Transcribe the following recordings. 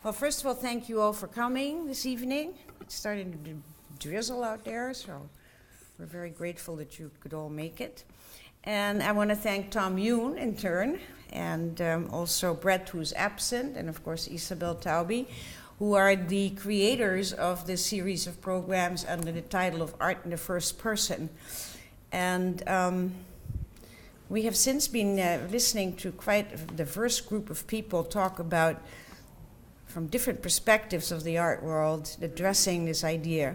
Well, first of all, thank you all for coming this evening. It's starting to drizzle out there, so we're very grateful that you could all make it. And I want to thank Tom Yoon in turn, and also Brett, who's absent, and of course Isabel Taubi, who are the creators of this series of programs under the title of Art in the First Person. And we have since been listening to quite a diverse group of people talk about, from different perspectives of the art world, addressing this idea.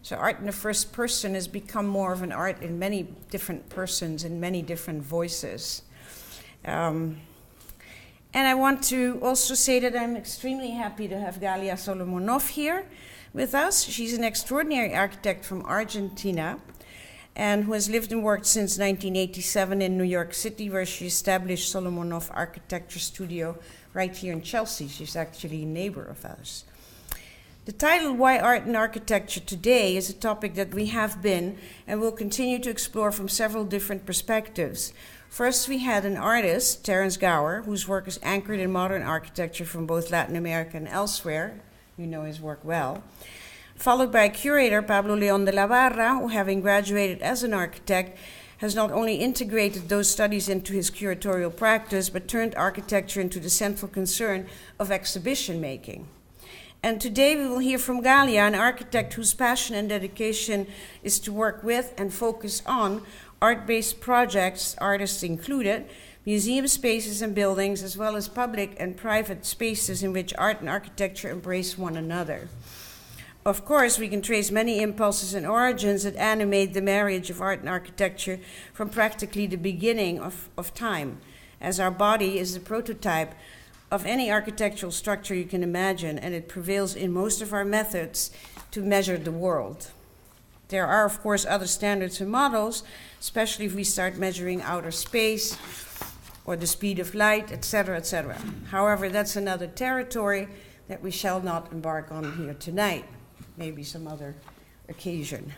So art in the first person has become more of an art in many different persons and many different voices. And I want to also say that I'm extremely happy to have Galia Solomonoff here with us. She's an extraordinary architect from Argentina and who has lived and worked since 1987 in New York City, where she established Solomonoff Architecture Studio right here in Chelsea. She's actually a neighbor of ours. The title, Why Art and Architecture Today, is a topic that we have been and will continue to explore from several different perspectives. First, we had an artist, Terence Gower, whose work is anchored in modern architecture from both Latin America and elsewhere. You know his work well. Followed by a curator, Pablo León de la Barra, who, having graduated as an architect, has not only integrated those studies into his curatorial practice, but turned architecture into the central concern of exhibition making. And today we will hear from Galia, an architect whose passion and dedication is to work with and focus on art-based projects, artists included, museum spaces and buildings, as well as public and private spaces in which art and architecture embrace one another. Of course, we can trace many impulses and origins that animate the marriage of art and architecture from practically the beginning of time, as our body is the prototype of any architectural structure you can imagine, and it prevails in most of our methods to measure the world. There are, of course, other standards and models, especially if we start measuring outer space or the speed of light, etc., etc. However, that's another territory that we shall not embark on here tonight, maybe some other occasion.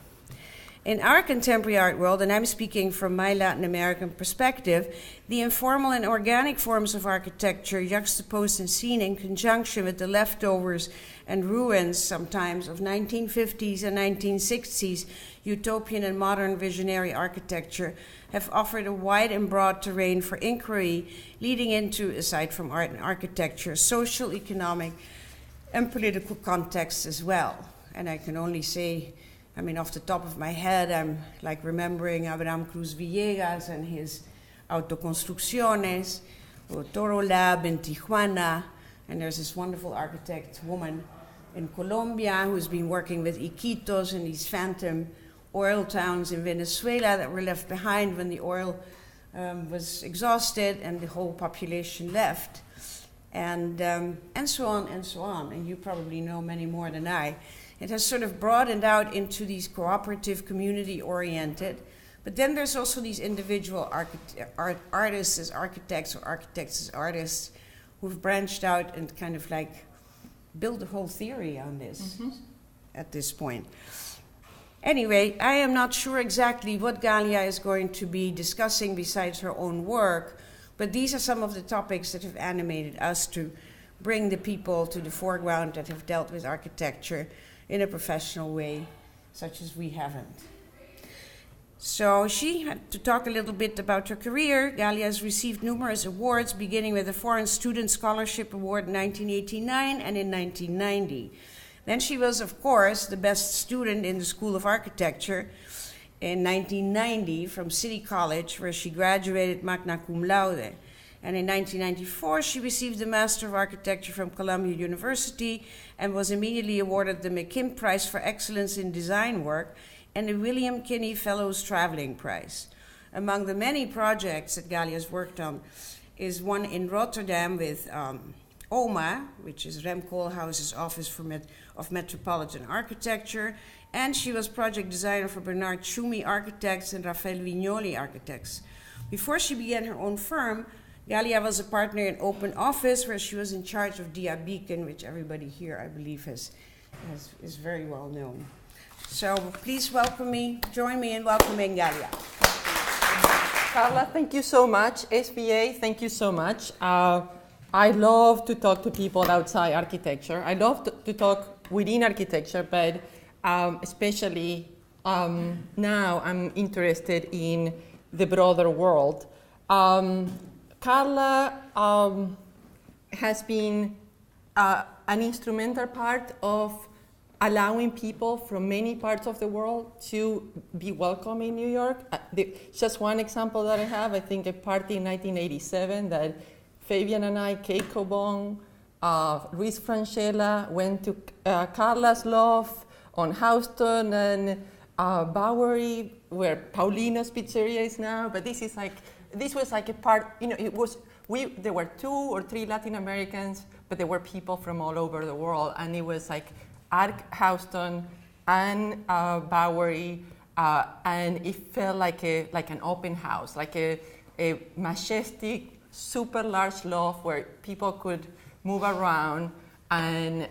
In our contemporary art world, and I'm speaking from my Latin American perspective, the informal and organic forms of architecture juxtaposed and seen in conjunction with the leftovers and ruins sometimes of 1950s and 1960s utopian and modern visionary architecture have offered a wide and broad terrain for inquiry, leading into, aside from art and architecture, social, economic, and political contexts as well. And I can only say, I mean, off the top of my head, I'm like remembering Abraham Cruz Villegas and his Autoconstrucciones, or Toro Lab in Tijuana, and there's this wonderful architect woman in Colombia who's been working with Iquitos and these phantom oil towns in Venezuela that were left behind when the oil was exhausted and the whole population left, and so on and so on. And you probably know many more than I. It has sort of broadened out into these cooperative, community-oriented, but then there's also these individual artists as architects or architects as artists who've branched out and kind of like built a whole theory on this at this point. Anyway, I am not sure exactly what Galia is going to be discussing besides her own work, but these are some of the topics that have animated us to bring the people to the foreground that have dealt with architecture in a professional way, such as we haven't. So she had to talk a little bit about her career. Galia has received numerous awards, beginning with a Foreign Student Scholarship Award in 1989 and in 1990. Then she was, of course, the best student in the School of Architecture in 1990 from City College, where she graduated magna cum laude. And in 1994, she received the Master of Architecture from Columbia University and was immediately awarded the McKim Prize for Excellence in Design Work and the William Kinney Fellows Traveling Prize. Among the many projects that Galia has worked on is one in Rotterdam with OMA, which is Rem Koolhaas's Office of Metropolitan Architecture, and she was project designer for Bernard Tschumi Architects and Rafael Vignoli Architects. Before she began her own firm, Galia was a partner in Open Office, where she was in charge of Dia Beacon, which everybody here, I believe, is very well known. So please join me in welcoming Galia. Carla, thank you so much. SVA, thank you so much. I love to talk to people outside architecture. I love to talk within architecture, but especially now I'm interested in the broader world. Carla has been an instrumental part of allowing people from many parts of the world to be welcome in New York. Just one example that I have, I think a party in 1987 that Fabian and I, Kate Cobon, Luis Franchella went to Carla's loft on Houston and Bowery, where Paulino's Pizzeria is now. But this was like a part, there were 2 or 3 Latin Americans, but there were people from all over the world. And it was like at Houston and Bowery, and it felt like an open house, like a majestic, super large loft where people could move around, and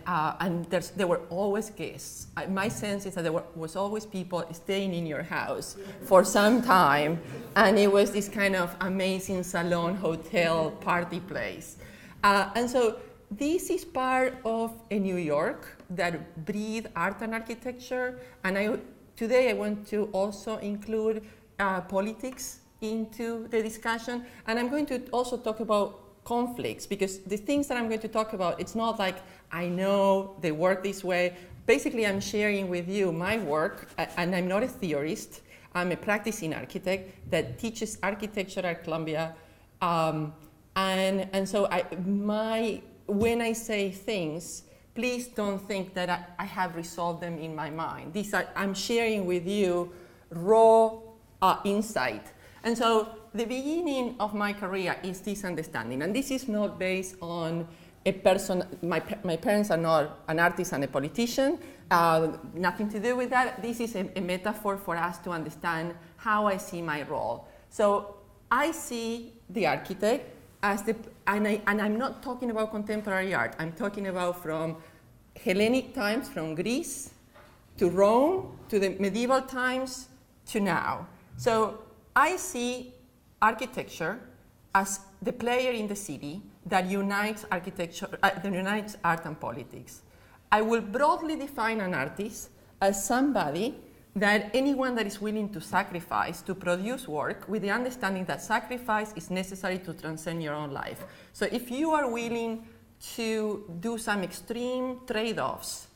there were always guests. My sense is that there was always people staying in your house for some time, and it was this kind of amazing salon, hotel, party place. And so this is part of a New York that breathes art and architecture, and today I want to also include politics into the discussion, and I'm going to also talk about conflicts, because the things that I'm going to talk about, it's not like I know they work this way. Basically, I'm sharing with you my work, and I'm not a theorist. I'm a practicing architect that teaches architecture at Columbia, and so when I say things, please don't think that I have resolved them in my mind. I'm sharing with you raw insight. And so the beginning of my career is this understanding, and this is not based on a person. My parents are not an artist and a politician, nothing to do with that. This is a metaphor for us to understand how I see my role. So I see the architect as and I'm not talking about contemporary art. I'm talking about from Hellenic times, from Greece to Rome, to the medieval times, to now. So I see architecture as the player in the city that unites unites art and politics. I will broadly define an artist as somebody that anyone that is willing to sacrifice to produce work with the understanding that sacrifice is necessary to transcend your own life. So if you are willing to do some extreme trade-offs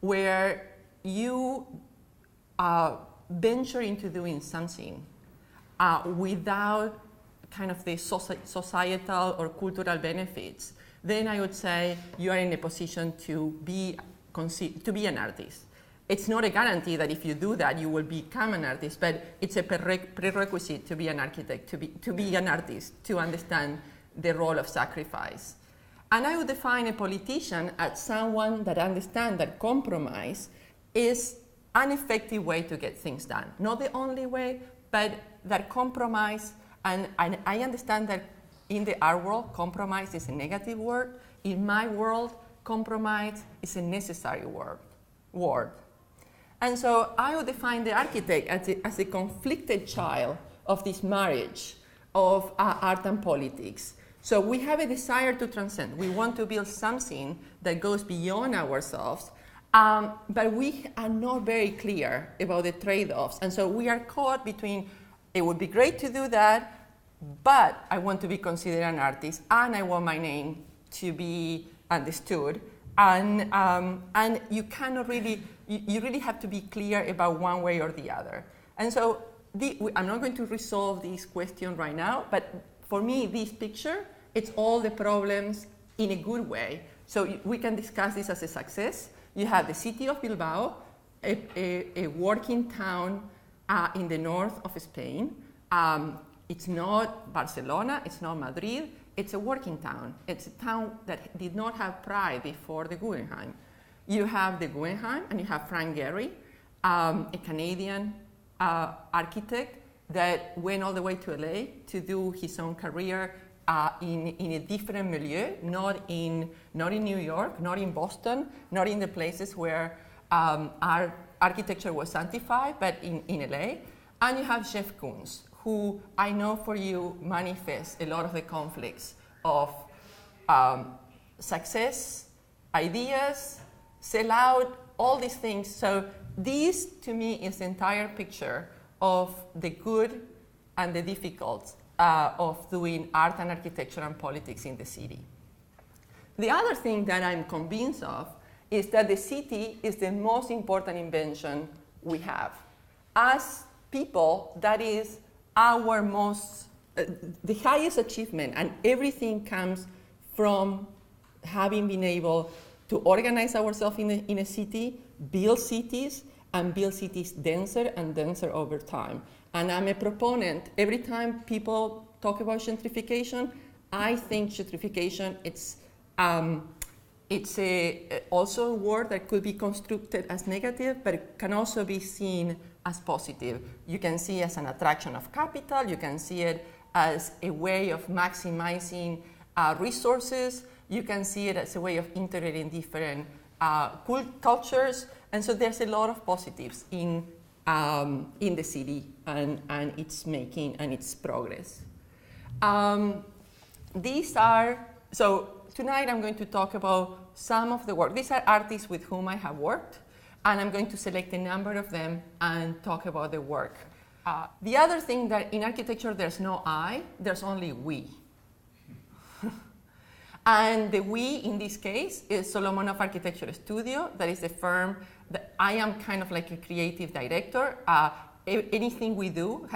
where you venture into doing something without kind of the societal or cultural benefits, then I would say you are in a position to be an artist. It's not a guarantee that if you do that, you will become an artist, but it's a prerequisite to be an architect, to be an artist, to understand the role of sacrifice. And I would define a politician as someone that understands that compromise is an effective way to get things done. Not the only way, but that compromise, and I understand that in the art world, compromise is a negative word. In my world, compromise is a necessary word. And so I would define the architect as a conflicted child of this marriage of art and politics. So we have a desire to transcend. We want to build something that goes beyond ourselves, but we are not very clear about the trade-offs. And so we are caught between, it would be great to do that, but I want to be considered an artist, and I want my name to be understood. And you cannot really, you really have to be clear about one way or the other. And so I'm not going to resolve this question right now, but for me, this picture, it's all the problems in a good way. So we can discuss this as a success. You have the city of Bilbao, a working town in the north of Spain. It's not Barcelona, it's not Madrid, it's a working town. It's a town that did not have pride before the Guggenheim. You have the Guggenheim and you have Frank Gehry, a Canadian architect that went all the way to LA to do his own career in a different milieu, not in New York, not in Boston, not in the places where our architecture was sanctified, but in LA. And you have Jeff Koons, who I know for you manifests a lot of the conflicts of success, ideas, sell out, all these things. So this, to me, is the entire picture of the good and the difficult of doing art and architecture and politics in the city. The other thing that I'm convinced of is that the city is the most important invention we have. As people, that is our most, the highest achievement, and everything comes from having been able to organize ourselves in a city, build cities, and build cities denser and denser over time. And I'm a proponent. Every time people talk about gentrification, I think gentrification, it's also a word that could be constructed as negative, but it can also be seen as positive. You can see it as an attraction of capital. You can see it as a way of maximizing resources. You can see it as a way of integrating different cultures. And so there's a lot of positives in the city and its making and its progress. So tonight I'm going to talk about some of the work. These are artists with whom I have worked, and I'm going to select a number of them and talk about the work. The other thing that in architecture there's no I, there's only we. And the we in this case is Solomonoff Architecture Studio. That is the firm that I am kind of like a creative director. Anything we do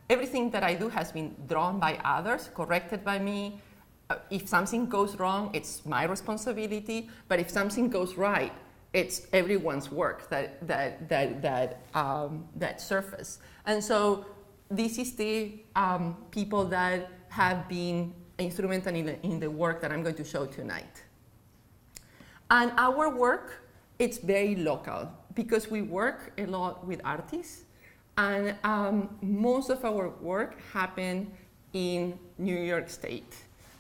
everything that I do has been drawn by others, corrected by me. If something goes wrong, it's my responsibility. But if something goes right, it's everyone's work that surface. And so this is the people that have been instrumental in the work that I'm going to show tonight. And our work, it's very local because we work a lot with artists, and most of our work happen in New York State.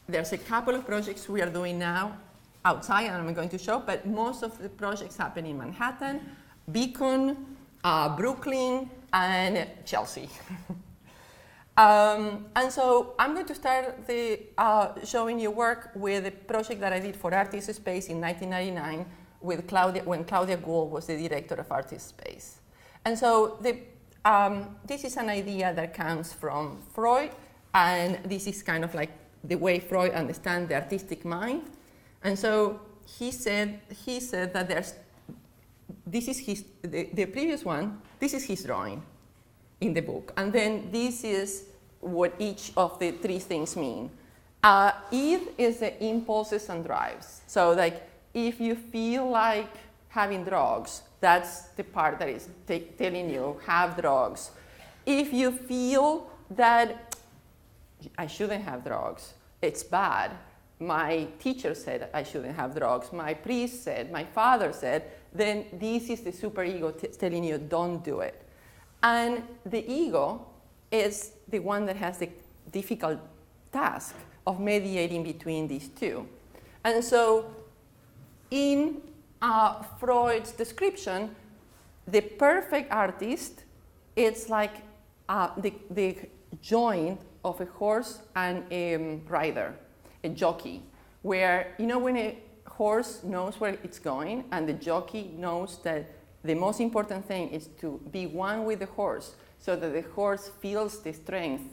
There's a couple of projects we are doing now outside, and I'm going to show, but most of the projects happen in Manhattan, Beacon, Brooklyn, and Chelsea. And so I'm going to start showing you work with a project that I did for Artist Space in 1999 with when Claudia Gould was the director of Artist Space. And so this is an idea that comes from Freud, and this is kind of like the way Freud understands the artistic mind. And so he said that this is the previous one, this is his drawing in the book. And then this is what each of the three things mean. Id is the impulses and drives. So like if you feel like having drugs, that's the part that is telling you have drugs. If you feel that I shouldn't have drugs, it's bad. My teacher said I shouldn't have drugs. My priest said, my father said, then this is the superego telling you don't do it. And the ego is the one that has the difficult task of mediating between these two. And so in Freud's description, the perfect artist, it's like the joint of a horse and a rider, a jockey, where, you know, when a horse knows where it's going and the jockey knows that the most important thing is to be one with the horse so that the horse feels the strength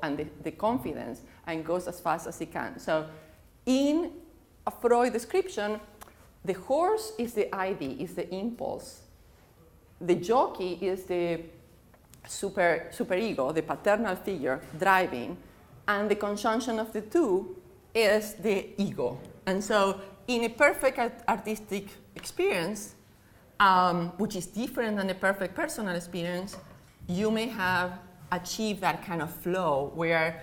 and the confidence and goes as fast as he can. So in a Freud description, the horse is the ID, is the impulse. The jockey is the superego, the paternal figure driving, and the conjunction of the two is the ego. And so in a perfect artistic experience, which is different than a perfect personal experience, you may have achieved that kind of flow where,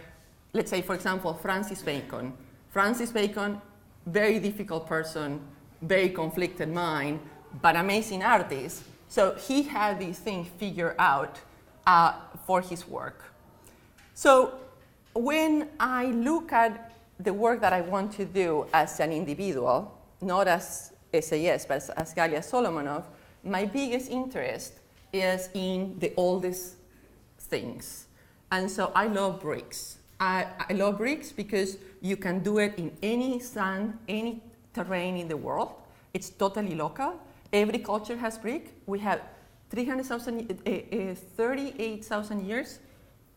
let's say, for example, Francis Bacon. Francis Bacon, very difficult person, very conflicted mind, but amazing artist. So he had these things figured out for his work. So when I look at the work that I want to do as an individual, not as SAS, but as Galia Solomonoff, my biggest interest is in the oldest things. And so I love bricks. I love bricks because you can do it in any sand, any terrain in the world. It's totally local. Every culture has brick. We have 38,000 years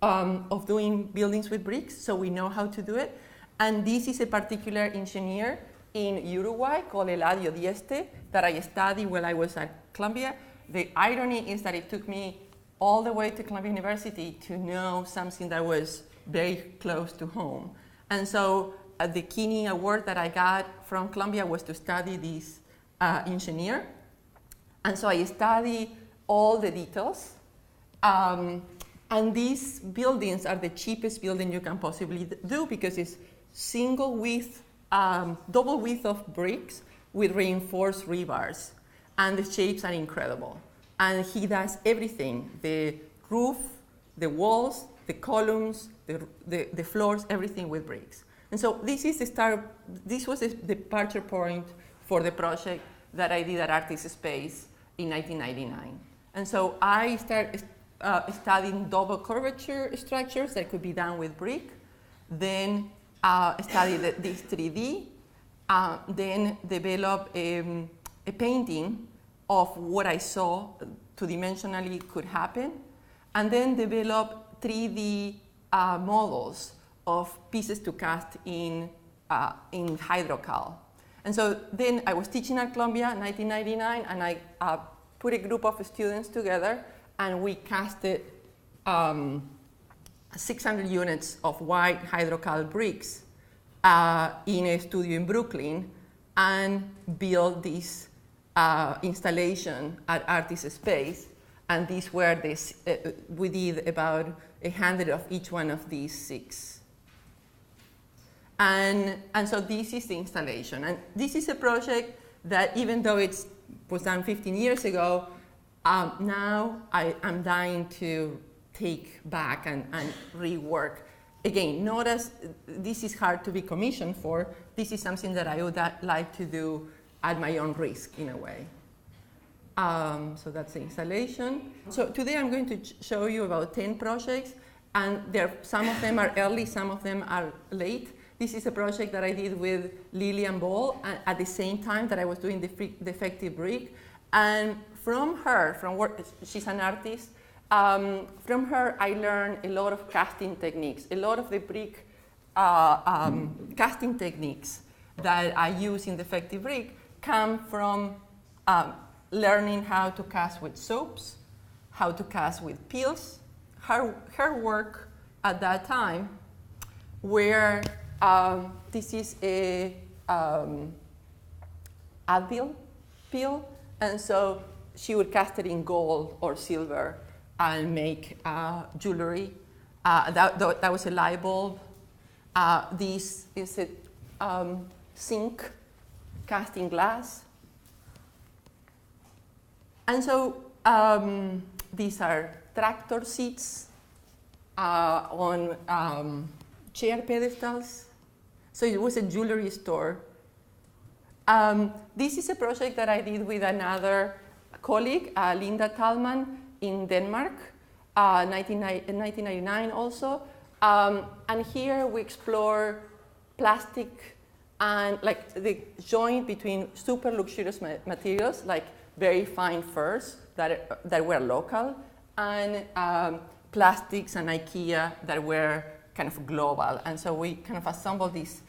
of doing buildings with bricks, so we know how to do it. And this is a particular engineer in Uruguay called Eladio Dieste that I studied while I was at Columbia. The irony is that it took me all the way to Columbia University to know something that was very close to home. And so the Kinney Award that I got from Columbia was to study this engineer. And so I studied all the details. And these buildings are the cheapest building you can possibly do because it's single width, double width of bricks with reinforced rebars. And the shapes are incredible. And he does everything, the roof, the walls, the columns, the floors, everything with bricks. And so this is the start, this was the departure point for the project that I did at Artist Space in 1999. And so I started studying double curvature structures that could be done with brick, then studied this 3D, then developed a painting of what I saw two-dimensionally could happen, and then developed 3D models of pieces to cast in hydrocal. And so then I was teaching at Columbia in 1999, and I put a group of students together, and we casted 600 units of white hydrocal bricks in a studio in Brooklyn, and built this installation at Artist Space. And these were this, we did about 100 of each one of these 6. And so this is the installation. And this is a project that, even though it was done 15 years ago, now I'm dying to take back and rework. Again, notice this is hard to be commissioned for. This is something that I would like to do at my own risk, in a way. So that's the installation. So today I'm going to show you about 10 projects, and some of them are early, some of them are late. This is a project that I did with Lillian Ball at the same time that I was doing the defective brick. And from her, she's an artist, from her I learned a lot of casting techniques. A lot of the brick casting techniques that I use in defective brick come from learning how to cast with soaps, how to cast with peels. Her work at that time, where this is a Advil peel, and so she would cast it in gold or silver and make jewelry. That was a light bulb. This is a sink cast in glass. And so these are tractor seats on chair pedestals. So it was a jewelry store. This is a project that I did with another colleague, Linda Talman, in Denmark, in 1999 also. And here we explore plastic and like the joint between super luxurious materials, like very fine furs that were local, and plastics and IKEA that were kind of global. And so we kind of assembled this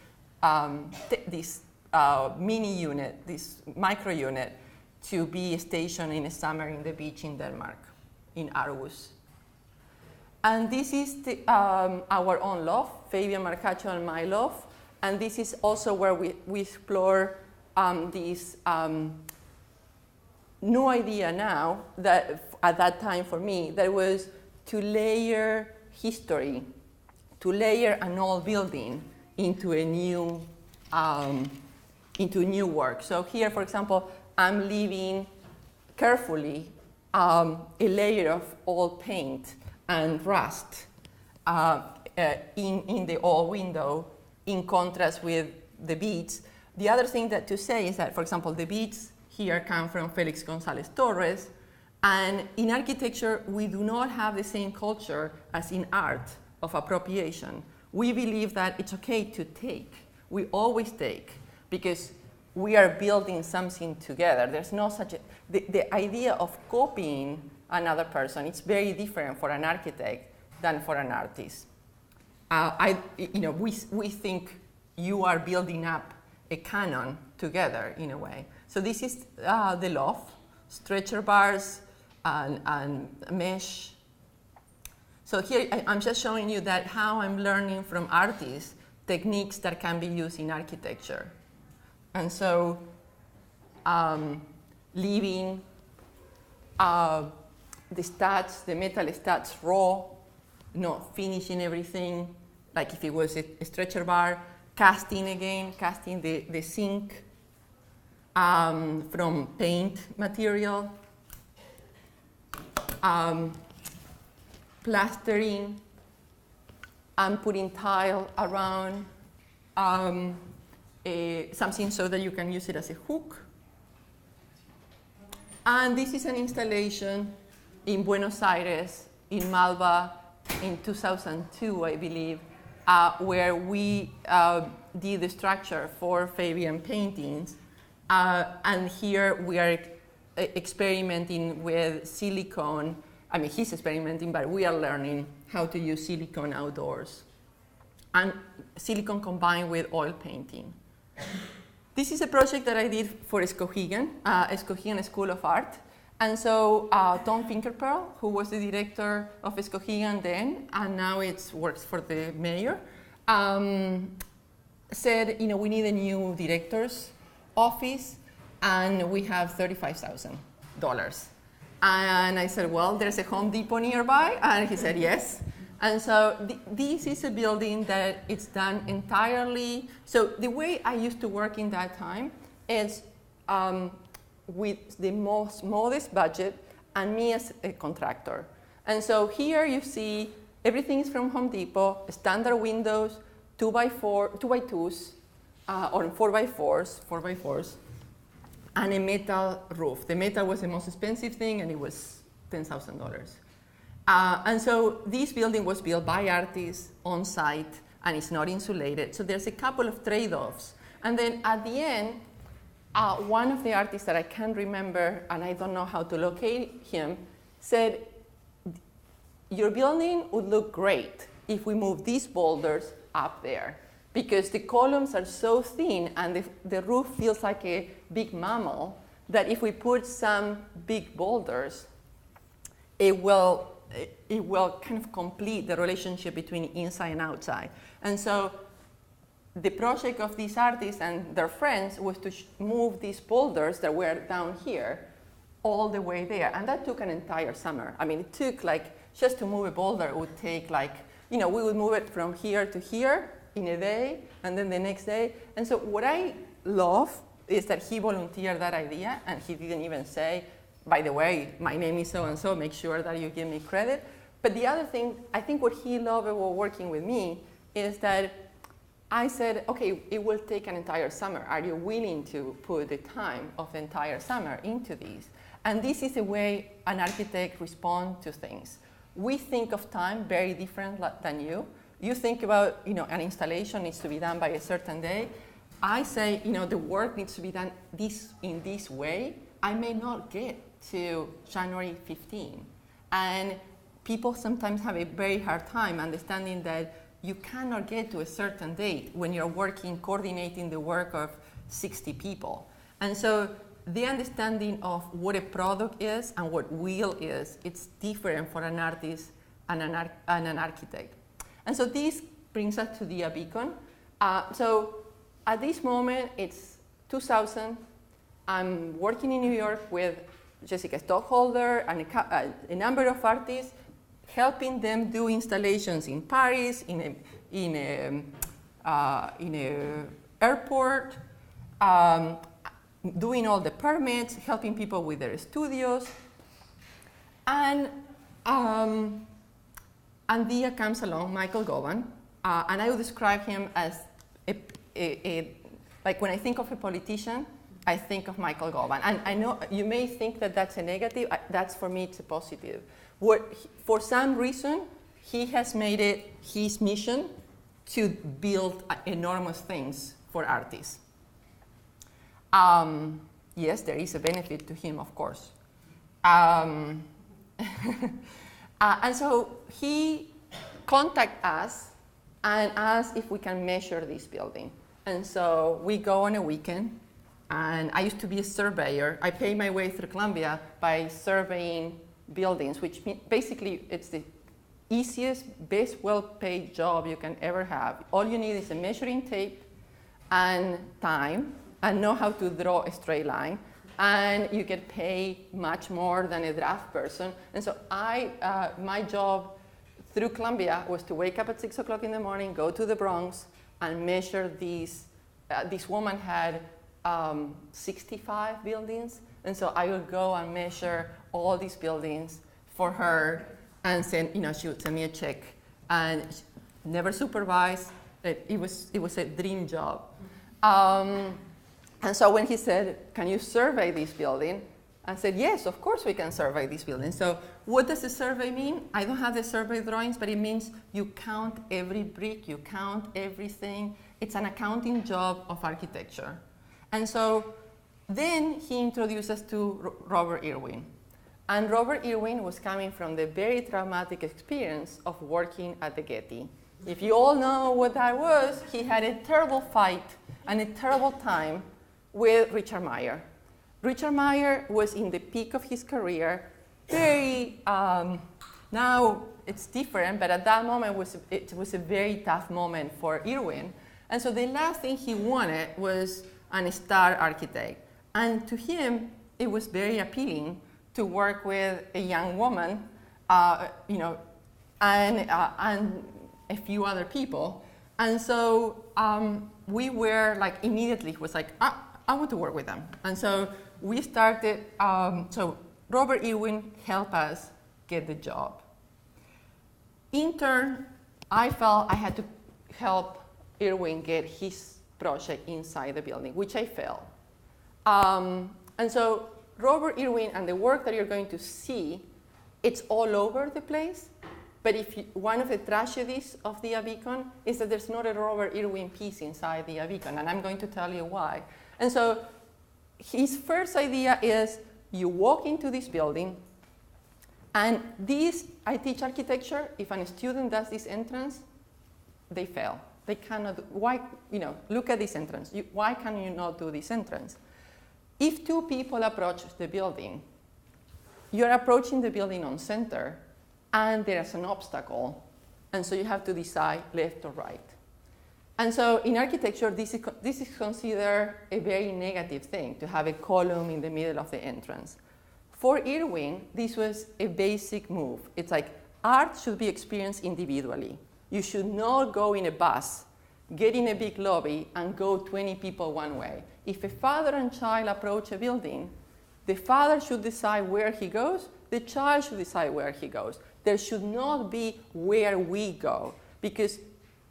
mini unit, this micro unit, to be stationed in a summer in the beach in Denmark, in Aarhus. And this is our own loft, Fabian Marcaccio and my loft. And this is also where we explore this new idea now, that at that time for me, that was to layer history, to layer an old building into a new work. So here, for example, I'm leaving carefully a layer of old paint and rust in the old window, in contrast with the beads. The other thing to say is that, for example, the beads here come from Felix Gonzalez Torres, and in architecture we do not have the same culture as in art of appropriation. we believe that it's okay to take. We always take, because we are building something together. There's no such the idea of copying another person, it's very different for an architect than for an artist. We think you are building up a canon together in a way. So this is the loft, stretcher bars and mesh. So here I'm just showing you that how I'm learning from artists techniques that can be used in architecture. And so leaving the studs, the metal studs raw, not finishing everything, like if it was a stretcher bar, casting the zinc from paint material, plastering, and putting tile around something so that you can use it as a hook. And this is an installation in Buenos Aires, in Malva, in 2002, I believe, where we did the structure for Fabian paintings. And here we are experimenting with silicone. I mean, he's experimenting, but we are learning how to use silicone outdoors. And silicone combined with oil painting. This is a project that I did for Escobedo School of Art. And so Tom Finkelpearl, who was the director of Escobedo then, and now works for the mayor, said, we need a new director's office, and we have $35,000. And I said, well, there's a Home Depot nearby, and he said yes. And so this is a building that it's done entirely. So the way I used to work in that time is with the most modest budget and me as a contractor. And so here you see everything is from Home Depot, standard windows, 2x2s, or 4x4s, and a metal roof. The metal was the most expensive thing, and it was $10,000. And so this building was built by artists on site, and it's not insulated. So there's a couple of trade-offs. And then at the end, one of the artists that I can't remember, and I don't know how to locate him, said, your building would look great if we move these boulders up there, because the columns are so thin and the roof feels like a big mammal, that if we put some big boulders, it will kind of complete the relationship between inside and outside. And so the project of these artists and their friends was to move these boulders that were down here all the way there. And that took an entire summer. I mean, it took just to move a boulder would take we would move it from here to here in a day, and then the next day. And so what I love is that he volunteered that idea, and he didn't even say, by the way, my name is so-and-so, make sure that you give me credit. But the other thing, I think what he loved about working with me is that I said, okay, it will take an entire summer. Are you willing to put the time of the entire summer into these? And this is the way an architect responds to things. We think of time very different than you. You think about, an installation needs to be done by a certain day. I say, the work needs to be done in this way. I may not get to January 15. And people sometimes have a very hard time understanding that you cannot get to a certain date when you're coordinating the work of 60 people. And so the understanding of what a product is and what will is, it's different for an artist and an architect. And so this brings us to the beacon. So at this moment, it's 2000. I'm working in New York with Jessica Stockholder and a number of artists, helping them do installations in Paris, in a airport, doing all the permits, helping people with their studios. And Dia comes along, Michael Govan, and I would describe him as like when I think of a politician, I think of Michael Govan. And I know you may think that that's a negative. That's, for me, it's a positive. For some reason, he has made it his mission to build enormous things for artists. Yes, there is a benefit to him, of course. And so he contacted us and asked if we can measure this building. And so we go on a weekend, and I used to be a surveyor. I paid my way through Columbia by surveying buildings, which basically it's the easiest, best well-paid job you can ever have. All you need is a measuring tape and time, and know how to draw a straight line, and you get paid much more than a draft person. And so my job through Columbia was to wake up at 6 o'clock in the morning, go to the Bronx, and measure these. This woman had 65 buildings, and so I would go and measure all these buildings for her, and send, she would send me a check, and never supervised. It was a dream job. And so when he said, "Can you survey this building?" I said, "Yes, of course we can survey this building." So what does a survey mean? I don't have the survey drawings, but it means you count every brick, you count everything. It's an accounting job of architecture. And so then he introduced us to Robert Irwin. And Robert Irwin was coming from the very traumatic experience of working at the Getty. If you all know what that was, he had a terrible fight and a terrible time with Richard Meyer. Richard Meyer was in the peak of his career, very, now it's different, but at that moment it was a very tough moment for Irwin. And so the last thing he wanted was a star architect. And to him, it was very appealing to work with a young woman, and a few other people. And so we were immediately was I want to work with them. And so we started, so Robert Irwin helped us get the job. In turn, I felt I had to help Irwin get his project inside the building, which I failed. And so Robert Irwin and the work that you're going to see, it's all over the place. But one of the tragedies of the Beacon is that there's not a Robert Irwin piece inside the Beacon, and I'm going to tell you why. And so his first idea is you walk into this building, and I teach architecture. If a student does this entrance, they fail. They cannot, look at this entrance. Why can you not do this entrance? If two people approach the building, you're approaching the building on center, and there's an obstacle, and so you have to decide left or right. And so in architecture, this is considered a very negative thing, to have a column in the middle of the entrance. For Irwin, this was a basic move. It's like art should be experienced individually. You should not go in a bus, get in a big lobby, and go 20 people one way. If a father and child approach a building, the father should decide where he goes, the child should decide where he goes. There should not be where we go, because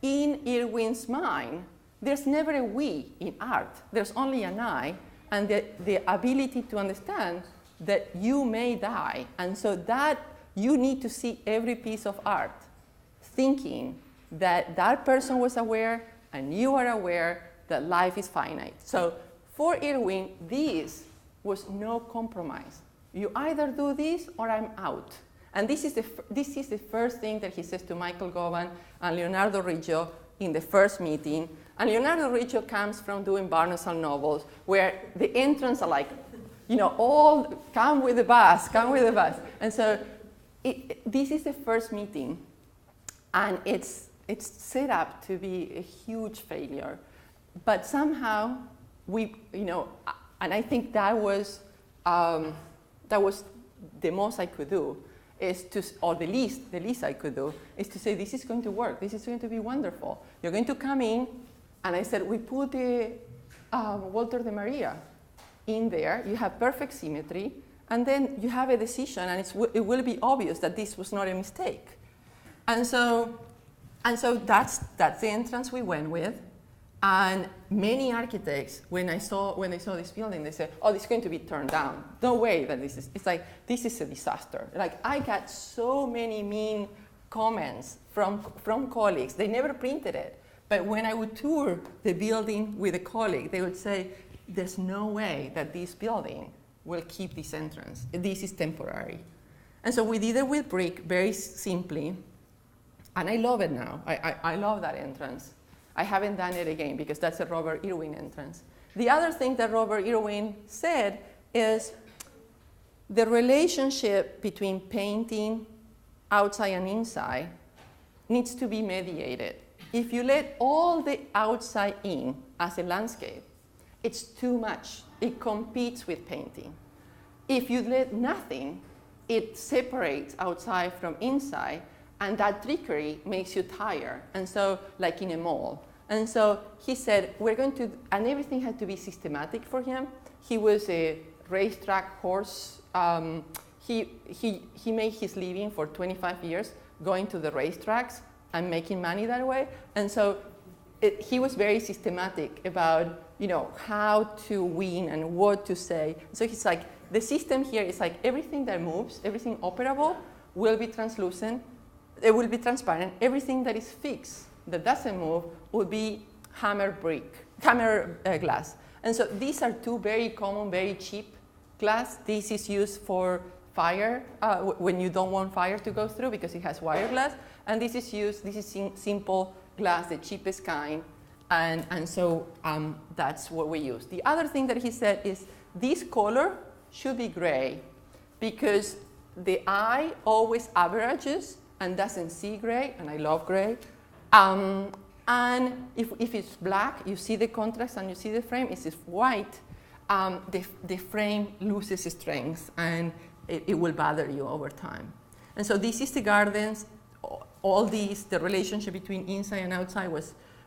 in Irwin's mind, there's never a we in art. There's only an I, and the ability to understand that you may die. And so that you need to see every piece of art, thinking that that person was aware and you are aware that life is finite. So for Irwin, this was no compromise. You either do this or I'm out. And this is the first thing that he says to Michael Govan and Leonardo Riggio in the first meeting. And Leonardo Riggio comes from doing Barnes and Nobles, where the entrants are all come with the bus, come with the bus. And so this is the first meeting, and it's set up to be a huge failure. But somehow and I think that was the most I could do, or the least I could do, is to say, this is going to work, this is going to be wonderful. You're going to come in, and I said, we put the Walter de Maria in there, you have perfect symmetry, and then you have a decision, and it will be obvious that this was not a mistake. And so that's the entrance we went with. And many architects, when they saw this building, they said, "Oh, this is going to be turned down. No way that this is." It's like, this is a disaster. I got so many mean comments from colleagues. They never printed it, But when I would tour the building with a colleague, they would say, there's no way that this building will keep this entrance. This is temporary. And so we did it with brick, very simply. And I love it now. I love that entrance. I haven't done it again because that's a Robert Irwin entrance. The other thing that Robert Irwin said is the relationship between painting outside and inside needs to be mediated. If you let all the outside in as a landscape, it's too much. It competes with painting. If you let nothing, it separates outside from inside, and that trickery makes you tired. And so, like in a mall. And so he said, we're going to, and everything had to be systematic for him. He was a racetrack horse. He made his living for 25 years going to the racetracks and making money that way. And so he was very systematic about, how to win and what to say. So he's like, the system here is like everything that moves, everything operable will be translucent, it will be transparent. Everything that is fixed, that doesn't move, will be hammer glass. And so these are two very common, very cheap glass. This is used for fire, when you don't want fire to go through because it has wire glass. And this is simple glass, the cheapest kind. And so that's what we use. The other thing that he said is this color should be gray because the eye always averages and doesn't see gray, and I love gray. And if it's black, you see the contrast and you see the frame. If it's white, the frame loses strength and it will bother you over time. And so this is the gardens. All these, the relationship between inside and outside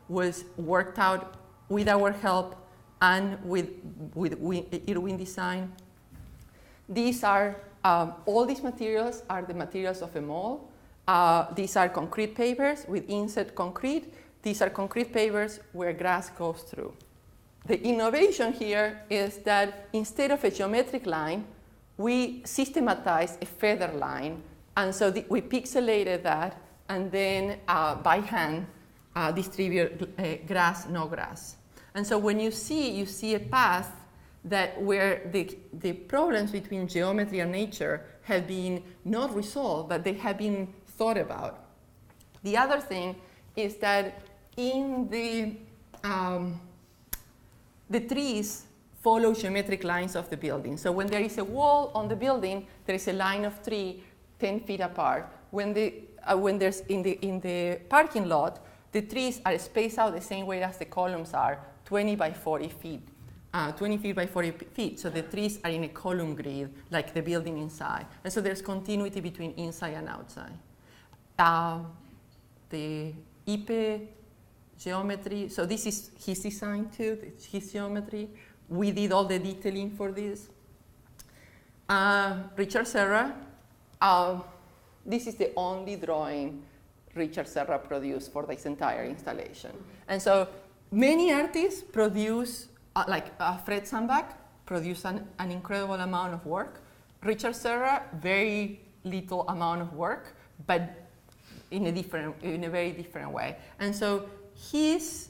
was worked out with our help and with Irwin Design. These are, all these materials are the materials of a mall. These are concrete pavers with inset concrete. These are concrete pavers where grass goes through. The innovation here is that instead of a geometric line, we systematized a feather line. And so we pixelated that and then by hand distribute grass, no grass. And so when you see a path that where the problems between geometry and nature have been not resolved, but they have been thought about. The other thing is that in the trees follow geometric lines of the building. So when there is a wall on the building, there is a line of tree 10 feet apart. When there's in the parking lot, the trees are spaced out the same way as the columns are, 20 by 40 feet. 20 feet by 40 feet, so the trees are in a column grid, like the building inside. And so there's continuity between inside and outside. The Ipe geometry, so this is his design too, his geometry. We did all the detailing for this. Richard Serra, this is the only drawing Richard Serra produced for this entire installation. And so many artists produce, Fred Sandbach produced an incredible amount of work. Richard Serra, very little amount of work, but in a very different way. And so his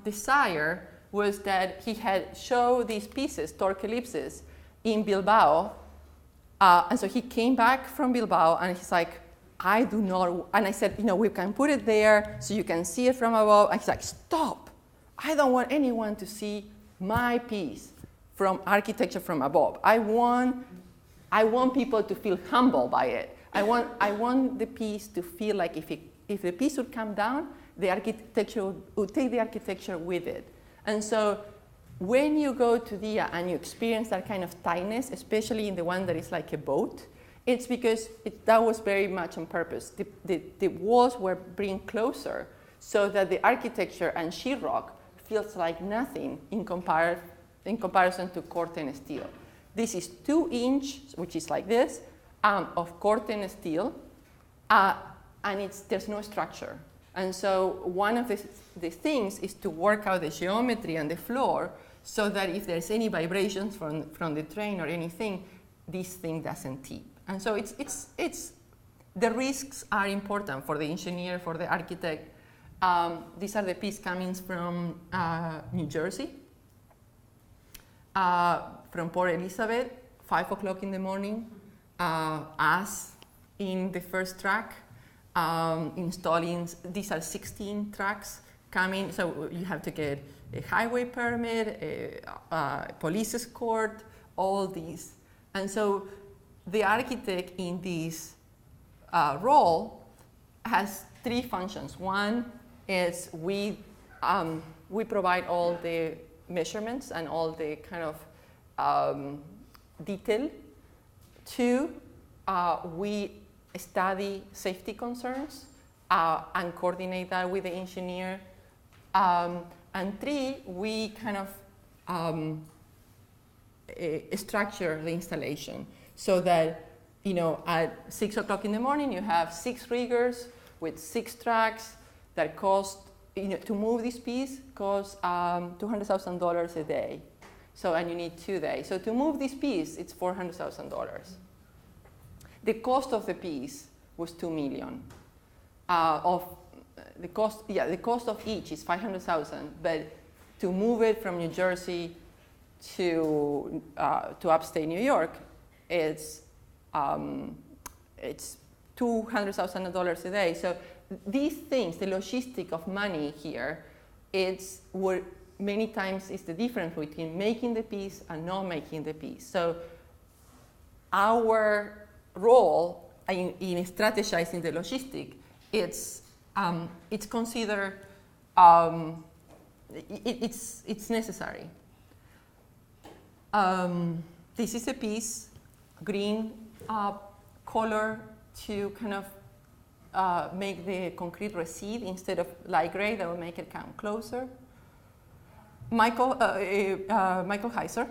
desire was that he had showed these pieces, torque ellipses, in Bilbao. And so he came back from Bilbao and he's like, I do not, and I said, we can put it there so you can see it from above. And he's like, stop. I don't want anyone to see my piece from architecture from above. I want people to feel humbled by it. I want the piece to feel like if the piece would come down, the architecture would take the architecture with it. And so when you go to Dia and you experience that kind of tightness, especially in the one that is like a boat, it's because that was very much on purpose. The walls were bring closer so that the architecture and sheetrock feels like nothing in comparison to Corten steel. This is 2 inch, which is like this, of Corten steel, and there's no structure. And so one of the things is to work out the geometry and the floor so that if there's any vibrations from the train or anything, this thing doesn't tip. And so the risks are important for the engineer, for the architect, These are the pieces coming from New Jersey, from Port Elizabeth, 5 o'clock in the morning, us in the first track, installing, these are 16 tracks coming, so you have to get a highway permit, a police escort, all these. And so the architect in this role has 3 functions. One is we provide all the measurements and all the kind of detail. 2, we study safety concerns and coordinate that with the engineer. And 3, we kind of structure the installation so that, at 6 o'clock in the morning, you have 6 riggers with 6 tracks that cost, to move this piece costs $200,000 a day. So, and you need 2 days. So to move this piece, it's $400,000. The cost of the piece was $2 million. The cost of each is $500,000, but to move it from New Jersey to upstate New York, it's $200,000 a day. So these things, the logistic of money here, it's what many times is the difference between making the piece and not making the piece. So our role in strategizing the logistic, it's considered, it's necessary. This is a piece, green color to kind of make the concrete recede instead of light gray that will make it come closer. Michael Heiser,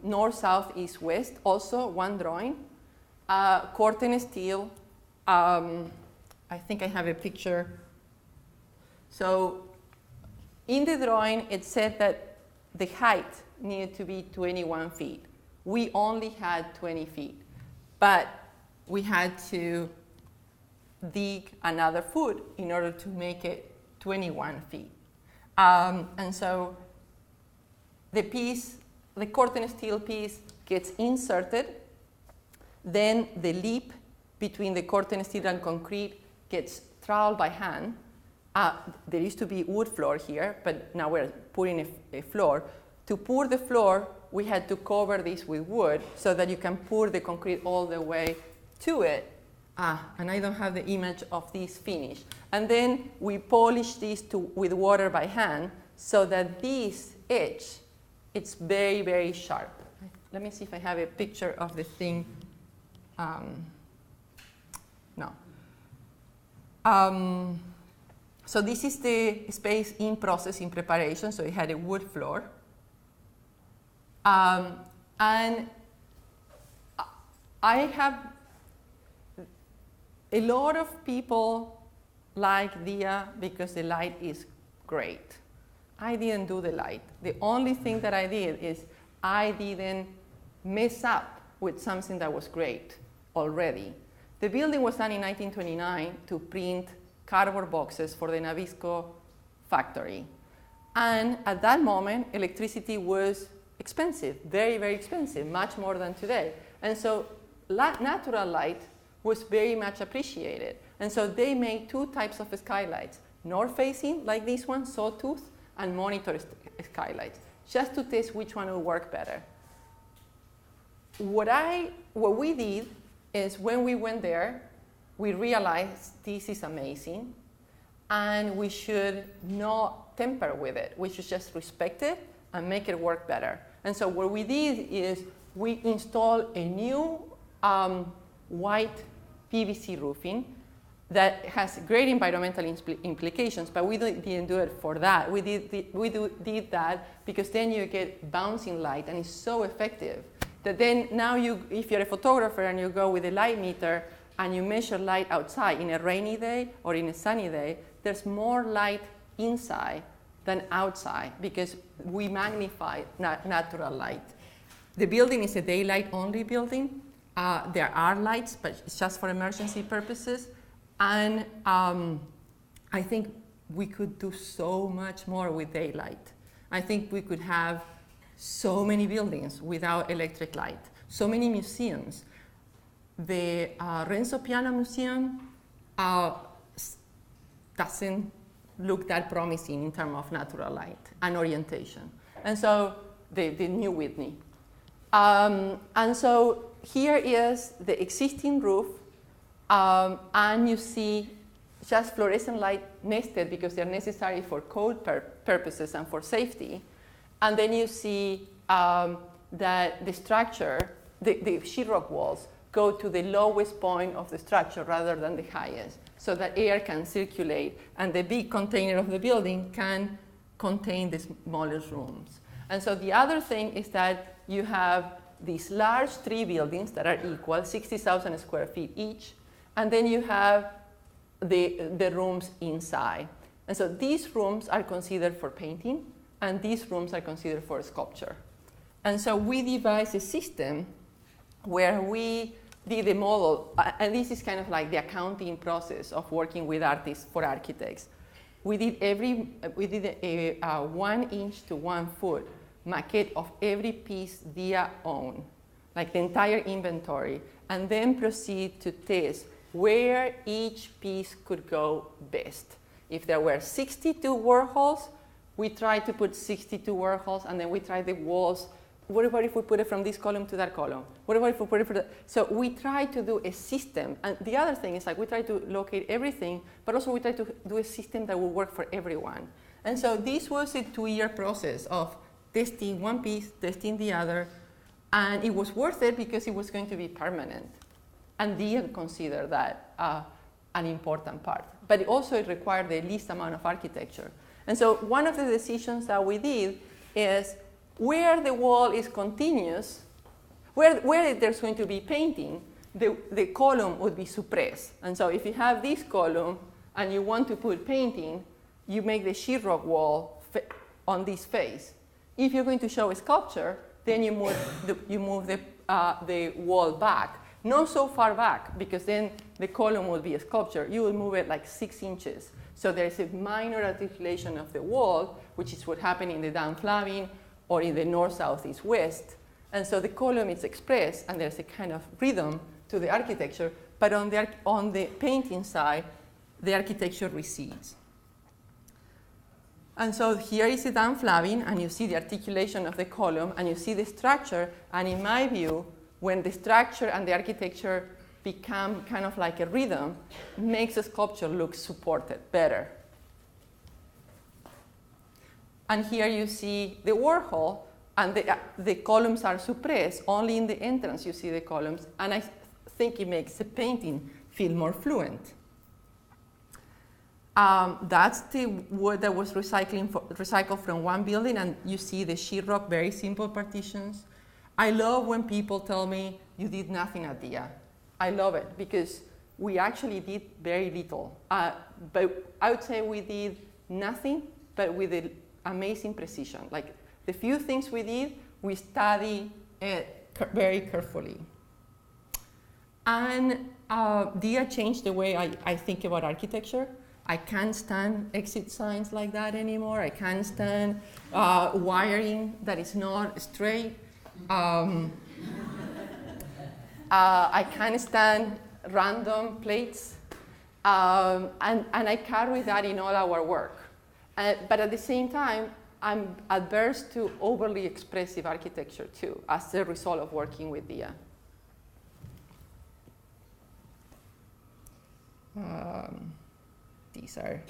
north, south, east, west, also one drawing. Corten steel, I think I have a picture. So in the drawing, it said that the height needed to be 21 feet. We only had 20 feet, but we had to dig another foot in order to make it 21 feet. And so the piece, the corten steel piece gets inserted, then the lip between the corten steel and concrete gets troweled by hand. There used to be wood floor here, but now we're putting a floor. To pour the floor, we had to cover this with wood so that you can pour the concrete all the way to it. And I don't have the image of this finish. And then we polish this with water by hand so that this edge, it's very, very sharp. Let me see if I have a picture of the thing. No. So this is the space in process, in preparation. So it had a wood floor. And I have a lot of people like Dia because the light is great. I didn't do the light. The only thing that I did is I didn't mess up with something that was great already. The building was done in 1929 to print cardboard boxes for the Nabisco factory. And at that moment, electricity was expensive, very, very expensive, much more than today. And so natural light was very much appreciated. And so they made 2 types of skylights, north-facing, like this one, sawtooth, and monitor skylights, just to test which one will work better. What we did is when we went there, we realized this is amazing, and we should not tamper with it. We should just respect it and make it work better. And so what we did is we installed a new white PVC roofing that has great environmental implications, but we didn't do it for that. We did that because then you get bouncing light, and it's so effective that then now if you're a photographer and you go with a light meter and you measure light outside in a rainy day or in a sunny day, there's more light inside than outside because we magnify natural light. The building is a daylight only building. There are lights, but it's just for emergency purposes. And I think we could do so much more with daylight. I think we could have so many buildings without electric light, so many museums. The Renzo Piano Museum doesn't look that promising in terms of natural light and orientation. And so the new Whitney. And so here is the existing roof, and you see just fluorescent light nested because they're necessary for code purposes and for safety. And then you see that the structure, the sheetrock walls, go to the lowest point of the structure rather than the highest, so that air can circulate and the big container of the building can contain the smallest rooms. And so the other thing is that you have these large 3 buildings that are equal, 60,000 square feet each, and then you have the rooms inside. And so these rooms are considered for painting, and these rooms are considered for sculpture. And so we devised a system where we did a model, and this is kind of like the accounting process of working with artists for architects. We did a 1 inch to 1 foot maquette of every piece Dia owned, like the entire inventory, and then proceed to test where each piece could go best. If there were 62 Warhols, we tried to put 62 Warhols, and then we tried the walls. What about if we put it from this column to that column? What about if we put it for the... So we try to do a system. And the other thing is, like, we try to locate everything, but also we try to do a system that will work for everyone. And so this was a 2-year process of testing one piece, testing the other, and it was worth it because it was going to be permanent. And Dia considered that an important part. But it also required the least amount of architecture. And so one of the decisions that we did is where the wall is continuous, where there's going to be painting, the column would be suppressed. And so if you have this column and you want to put painting, you make the sheetrock wall on this face. If you're going to show a sculpture, then you move the wall back. Not so far back, because then the column will be a sculpture. You will move it like 6 inches. So there's a minor articulation of the wall, which is what happened in the downflabbing or in the north, south, east, west. And so the column is expressed, and there's a kind of rhythm to the architecture. But on the painting side, the architecture recedes. And so here is the downflabbing, and you see the articulation of the column, and you see the structure. And in my view, when the structure and the architecture become kind of like a rhythm, makes a sculpture look supported better. And here you see the Warhol, and the columns are suppressed. Only in the entrance you see the columns, and I think it makes the painting feel more fluent. That's the wood that was recycled from one building, and you see the sheetrock, very simple partitions. I love when people tell me, you did nothing at Dia. I love it, because we actually did very little. But I would say we did nothing, but with an amazing precision. Like, the few things we did, we studied it very carefully. And Dia changed the way I think about architecture. I can't stand exit signs like that anymore. I can't stand wiring that is not straight. I can't stand random plates. And I carry that in all our work. But at the same time, I'm adverse to overly expressive architecture too, as a result of working with Dia. These are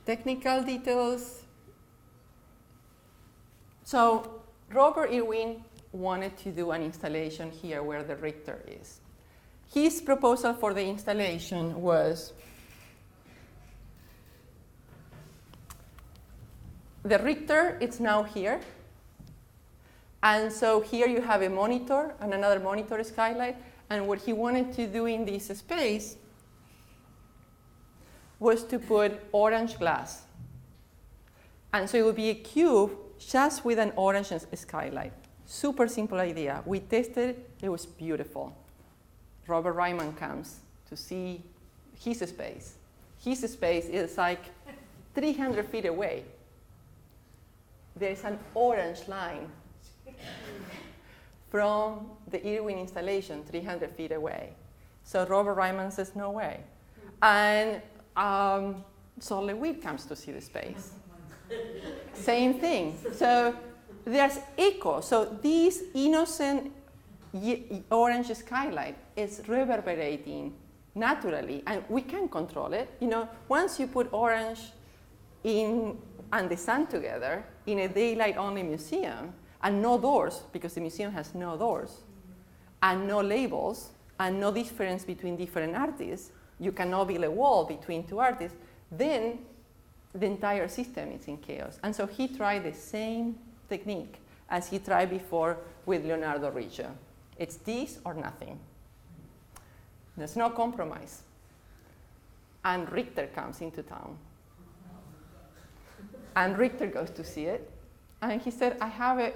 technical details. So Robert Irwin wanted to do an installation here where the Richter is. His proposal for the installation was the Richter, it's now here. And so here you have a monitor and another monitor skylight. And what he wanted to do in this space was to put orange glass. And so it would be a cube just with an orange skylight. Super simple idea. We tested, it was beautiful. Robert Ryman comes to see his space. His space is like 300 feet away, there's an orange line from the Irwin installation 300 feet away. So Robert Ryman says, no way. And so LeWitt comes to see the space. Same thing. So there's echo. So this innocent orange skylight is reverberating naturally, and we can control it. You know, once you put orange and the sun together in a daylight-only museum, and no doors, because the museum has no doors, and no labels, and no difference between different artists, you cannot build a wall between two artists, then the entire system is in chaos. And so he tried the same technique as he tried before with Leonardo Riggio. It's this or nothing. There's no compromise. And Richter comes into town. And Richter goes to see it. And he said, I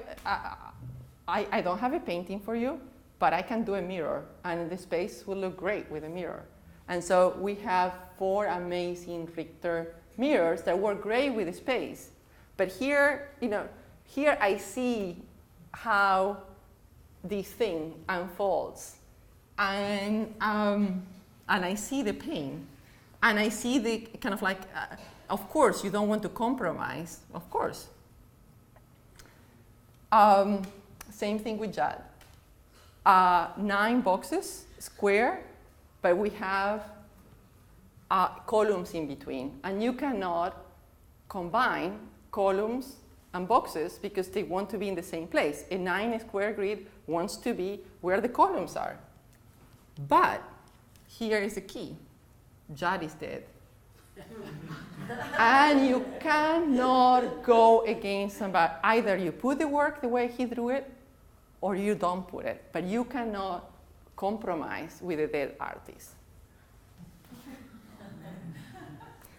don't have a painting for you, but I can do a mirror. And the space will look great with a mirror. And so we have 4 amazing Richter mirrors that work great with the space. But here, you know, here I see how this thing unfolds. And I see the pain. And I see the kind of like, of course, you don't want to compromise, of course. Same thing with Judd. 9 boxes, square, but we have columns in between. And you cannot combine columns and boxes because they want to be in the same place. A 9 square grid wants to be where the columns are. But here is the key. Judd is dead. And you cannot go against somebody. Either you put the work the way he drew it, or you don't put it. But you cannot compromise with a dead artist.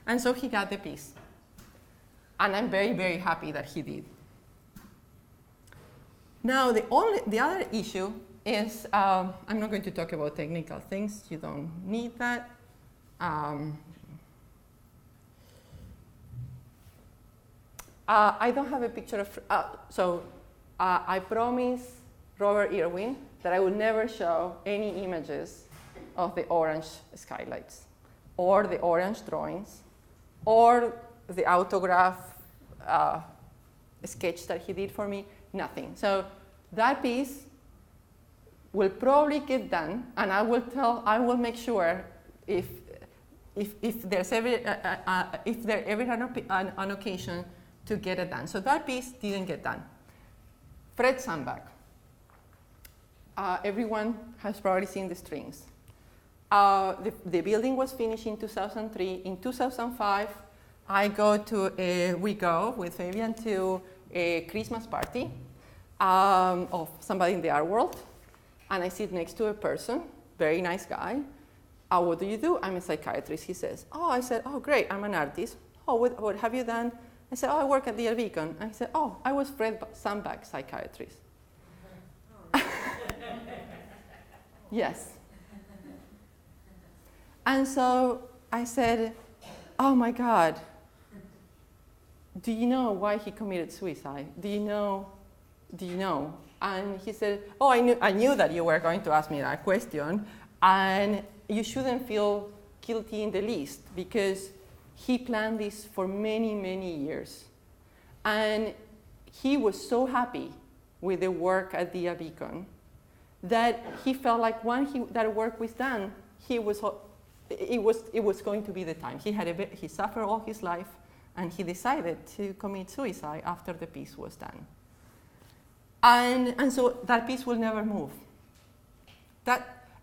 And so he got the piece. And I'm very, very happy that he did. Now, the other issue is, I'm not going to talk about technical things. You don't need that. I don't have a picture of, I promised Robert Irwin that I would never show any images of the orange skylights, or the orange drawings, or the autograph sketch that he did for me, nothing. So that piece will probably get done, and I will make sure if there's ever an occasion to get it done. So that piece didn't get done. Fred Sandbach. Everyone has probably seen the strings. The building was finished in 2003. In 2005, we go with Fabian to a Christmas party of somebody in the art world, and I sit next to a person, very nice guy. What do you do? I'm a psychiatrist, he says. I said, great, I'm an artist. What have you done? I said, I work at the Beacon. And he said, I was Fred Sandbach, psychiatrist. Yes. And so I said, oh my God, do you know why he committed suicide? Do you know? And he said, I knew that you were going to ask me that question, and you shouldn't feel guilty in the least, because he planned this for many, many years. And he was so happy with the work at the Beacon that he felt like when that work was done, it was going to be the time. He suffered all his life, and he decided to commit suicide after the piece was done. And so that piece will never move.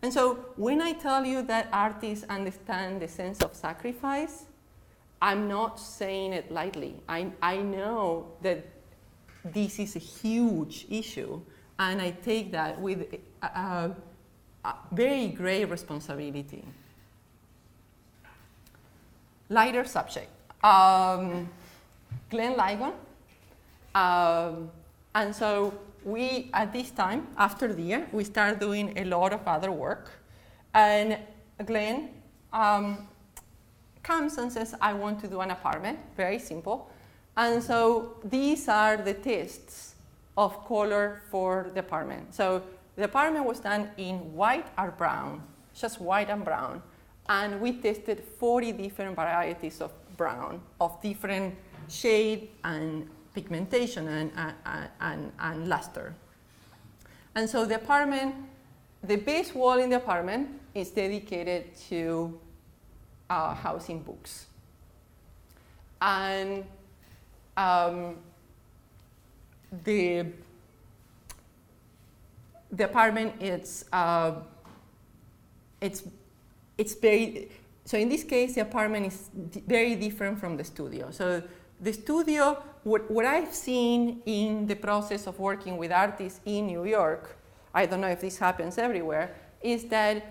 And so when I tell you that artists understand the sense of sacrifice, I'm not saying it lightly. I know that this is a huge issue, and I take that with a very great responsibility. Lighter subject. Glenn Ligon. And so we, at this time, after the year, we start doing a lot of other work. And Glenn comes and says, I want to do an apartment, very simple. And so these are the tests of color for the apartment. So the apartment was done in white or brown, just white and brown. And we tested 40 different varieties of brown, of different shade and pigmentation and luster. And so the apartment, the base wall in the apartment is dedicated to housing books. And the apartment, it's very, so in this case, the apartment is very different from the studio. So the studio, what I've seen in the process of working with artists in New York, I don't know if this happens everywhere, is that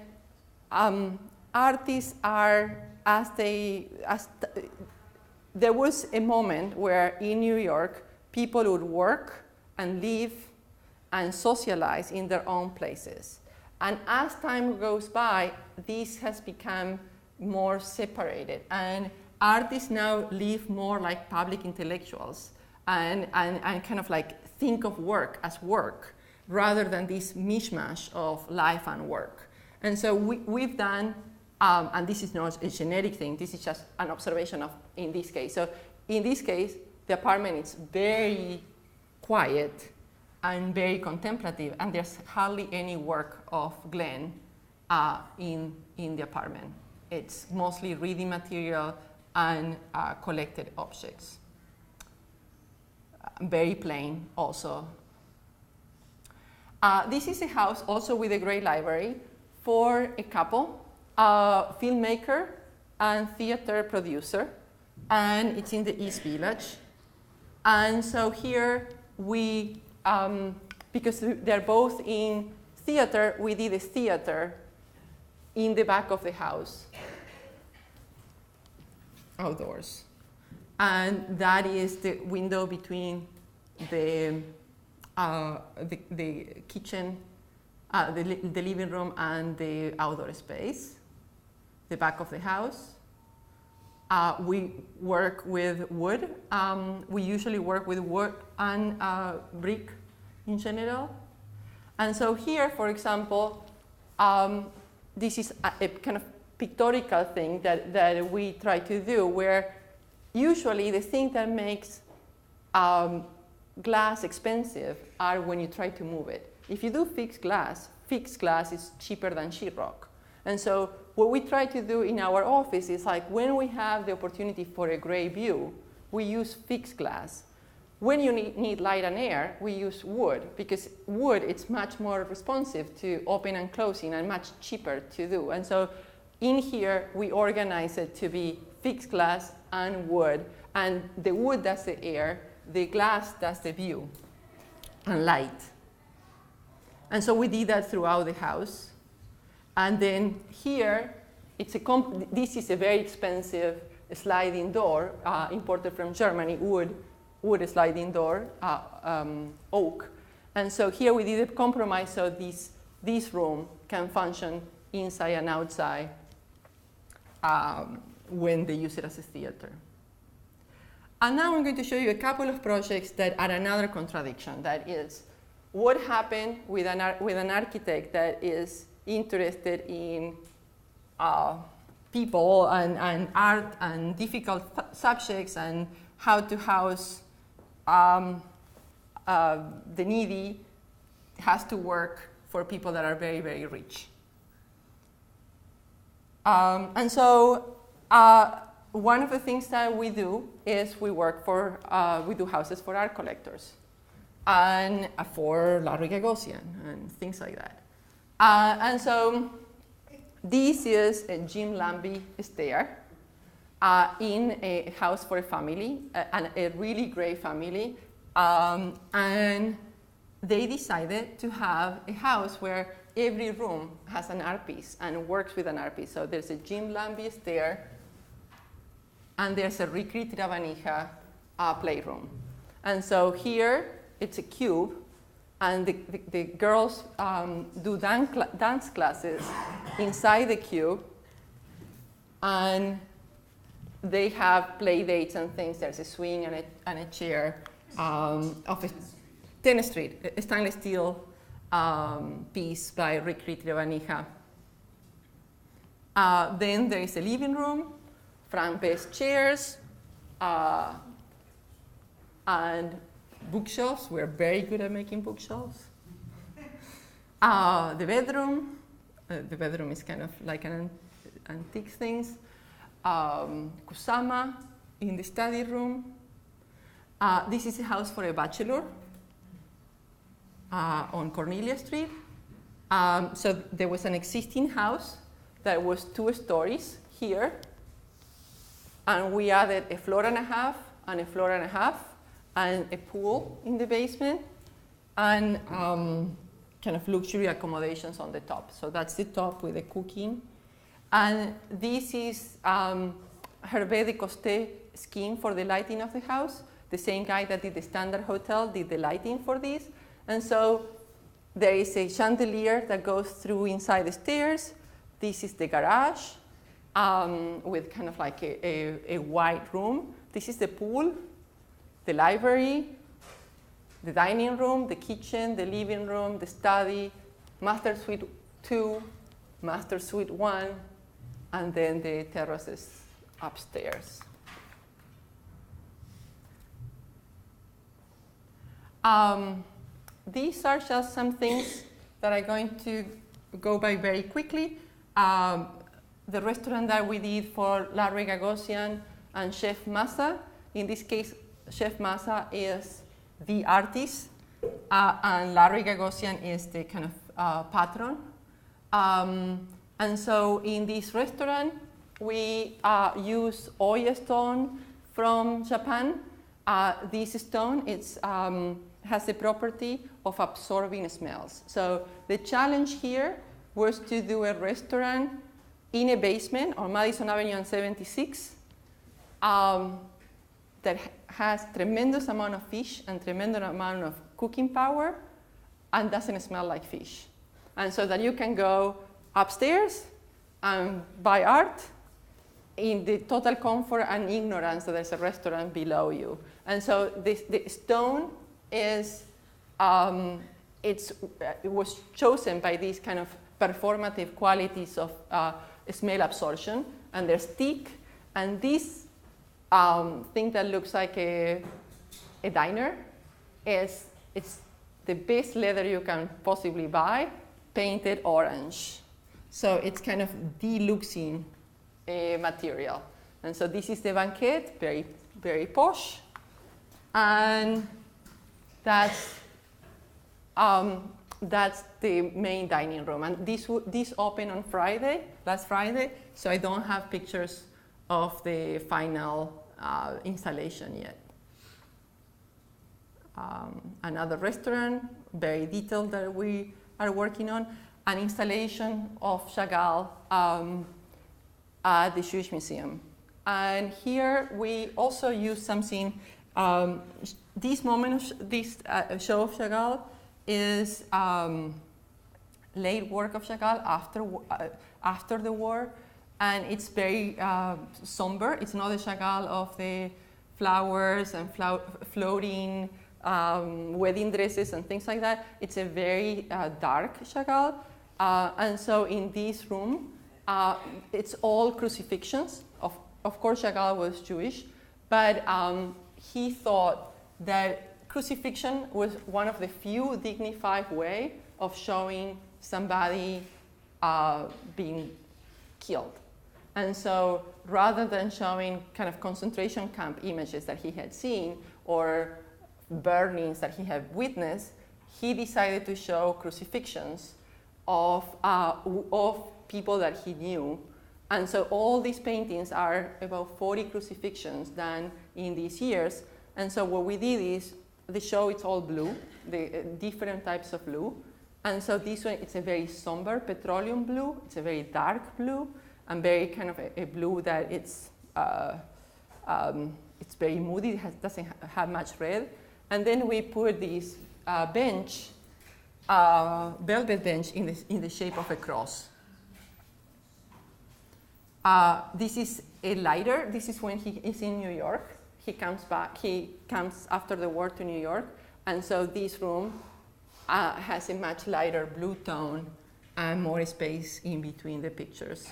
artists are, there was a moment where in New York, people would work and live and socialize in their own places. And as time goes by, this has become more separated. And artists now live more like public intellectuals and kind of like think of work as work rather than this mishmash of life and work. And so we've done, and this is not a genetic thing, this is just an observation of in this case. So in this case, the apartment is very quiet and very contemplative, and there's hardly any work of Glenn in the apartment. It's mostly reading material and collected objects. Very plain also. This is a house also with a great library for a couple, filmmaker and theater producer, and it's in the East Village. And so here we, because they're both in theater, we did a theater in the back of the house, outdoors. And that is the window between the kitchen, the living room and the outdoor space, the back of the house. We work with wood. We usually work with wood and brick in general. And so here, for example, this is a kind of pictorial thing that we try to do, where usually the thing that makes glass expensive are when you try to move it. If you do fixed glass is cheaper than sheetrock. And so what we try to do in our office is like when we have the opportunity for a gray view, we use fixed glass. When you need light and air, we use wood, because wood it's much more responsive to open and closing and much cheaper to do. And so in here, we organize it to be fixed glass and wood, and the wood does the air, the glass does the view and light. And so we did that throughout the house. And then here, this is a very expensive sliding door imported from Germany, wood sliding door, oak. And so here we did a compromise so this room can function inside and outside when they use it as a theater. And now I'm going to show you a couple of projects that are another contradiction. That is, what happened with an architect that is interested in people and art and difficult subjects and how to house the needy, has to work for people that are very, very rich. And so one of the things that we do is we do houses for art collectors and for Larry Gagosian and things like that. And so this is a Jim Lambie stair in a house for a family, and a really great family. And they decided to have a house where every room has an art piece and works with an art piece. So there's a Jim Lambie stair, and there's a Ricri Travanija playroom. And so here it's a cube, and the girls do dance classes inside the cube, and they have play dates and things. There's a swing and a chair of a tennis street, a stainless steel piece by Rick Ritriovanija. Then there is a living room, Frank-based chairs, and bookshelves. We're very good at making bookshelves. The bedroom. The bedroom is kind of like an antique things. Kusama in the study room. This is a house for a bachelor on Cornelia Street. So there was an existing house that was 2 stories here, and we added a floor and a half and a floor and a half and a pool in the basement and kind of luxury accommodations on the top. So that's the top with the cooking. And this is Hervé de Coste scheme for the lighting of the house. The same guy that did the Standard Hotel did the lighting for this. And so there is a chandelier that goes through inside the stairs. This is the garage with kind of like a white room. This is the pool, the library, the dining room, the kitchen, the living room, the study, master suite 2, master suite 1, and then the terraces upstairs. These are just some things that I'm going to go by very quickly. The restaurant that we did for Larry Gagosian and Chef Massa. In this case, Chef Massa is the artist, and Larry Gagosian is the kind of patron. And so in this restaurant, we use oil stone from Japan. This stone has the property of absorbing smells. So the challenge here was to do a restaurant in a basement on Madison Avenue and 76 that has tremendous amount of fish and tremendous amount of cooking power and doesn't smell like fish. And so that you can go upstairs and buy art in the total comfort and ignorance that there's a restaurant below you. And so the stone is, it was chosen by these kind of performative qualities of smell absorption, and there's thick, and this thing that looks like a diner it's the best leather you can possibly buy, painted orange. So it's kind of deluxing material. And so this is the banquette, very, very posh. And that's the main dining room. And this opened on Friday, last Friday, so I don't have pictures of the final installation yet. Another restaurant, very detailed, that we are working on. An installation of Chagall at the Jewish Museum. And here we also use something, this show of Chagall is late work of Chagall after the war, and it's very somber. It's not the Chagall of the flowers and floating wedding dresses and things like that. It's a very dark Chagall. And so in this room, it's all crucifixions. Of course, Chagall was Jewish, but he thought that crucifixion was one of the few dignified way of showing somebody being killed. And so rather than showing kind of concentration camp images that he had seen or burnings that he had witnessed, he decided to show crucifixions of people that he knew. And so all these paintings are about 40 crucifixions done in these years. And so what we did is, the show, it's all blue, the different types of blue. And so this one, it's a very somber petroleum blue. It's a very dark blue, and very kind of a blue that it's very moody. It doesn't have much red. And then we put this bench, velvet bench, in the shape of a cross. This is lighter. This is when he is in New York. He comes after the war to New York. And so this room has a much lighter blue tone and more space in between the pictures.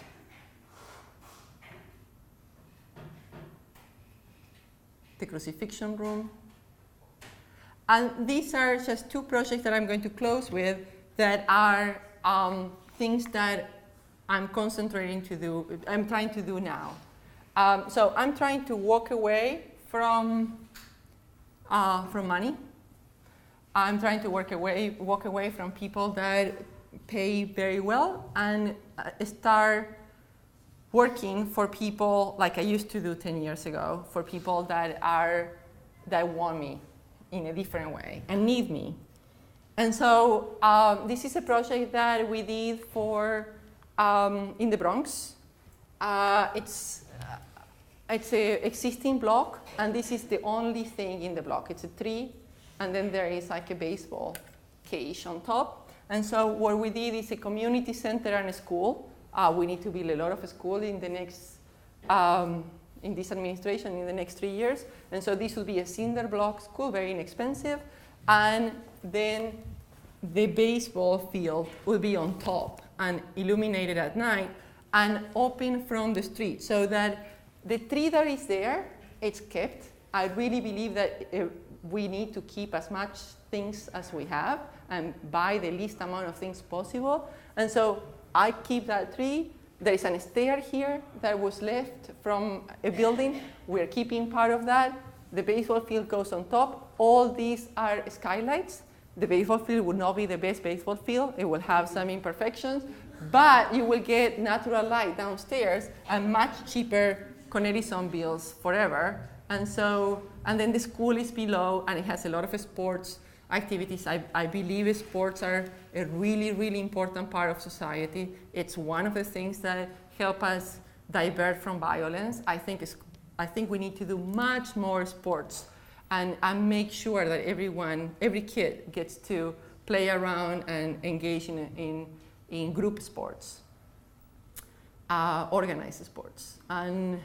The crucifixion room. And these are just two projects that I'm going to close with that are things that I'm concentrating to do, I'm trying to do now. So I'm trying to walk away from money. I'm trying to walk away from people that pay very well and start working for people like I used to do 10 years ago, for people that want me in a different way and need me. And so this is a project that we did for in the Bronx. It's an existing block, and this is the only thing in the block. It's a tree, and then there is like a baseball cage on top. And so what we did is a community center and a school. We need to build a lot of school in the next, in this administration in the next 3 years. And so this will be a cinder block school, very inexpensive. And then the baseball field will be on top and illuminated at night and open from the street so that the tree that is there, it's kept. I really believe that we need to keep as much things as we have and buy the least amount of things possible. And so I keep that tree. There is a stair here that was left from a building. We're keeping part of that. The baseball field goes on top. All these are skylights. The baseball field will not be the best baseball field. It will have some imperfections, but you will get natural light downstairs and much cheaper Edison bills forever. And so, and then the school is below, and it has a lot of sports activities. I believe sports are a really, really important part of society. It's one of the things that help us divert from violence. I think we need to do much more sports and make sure that every kid gets to play around and engage in group sports, organized sports. And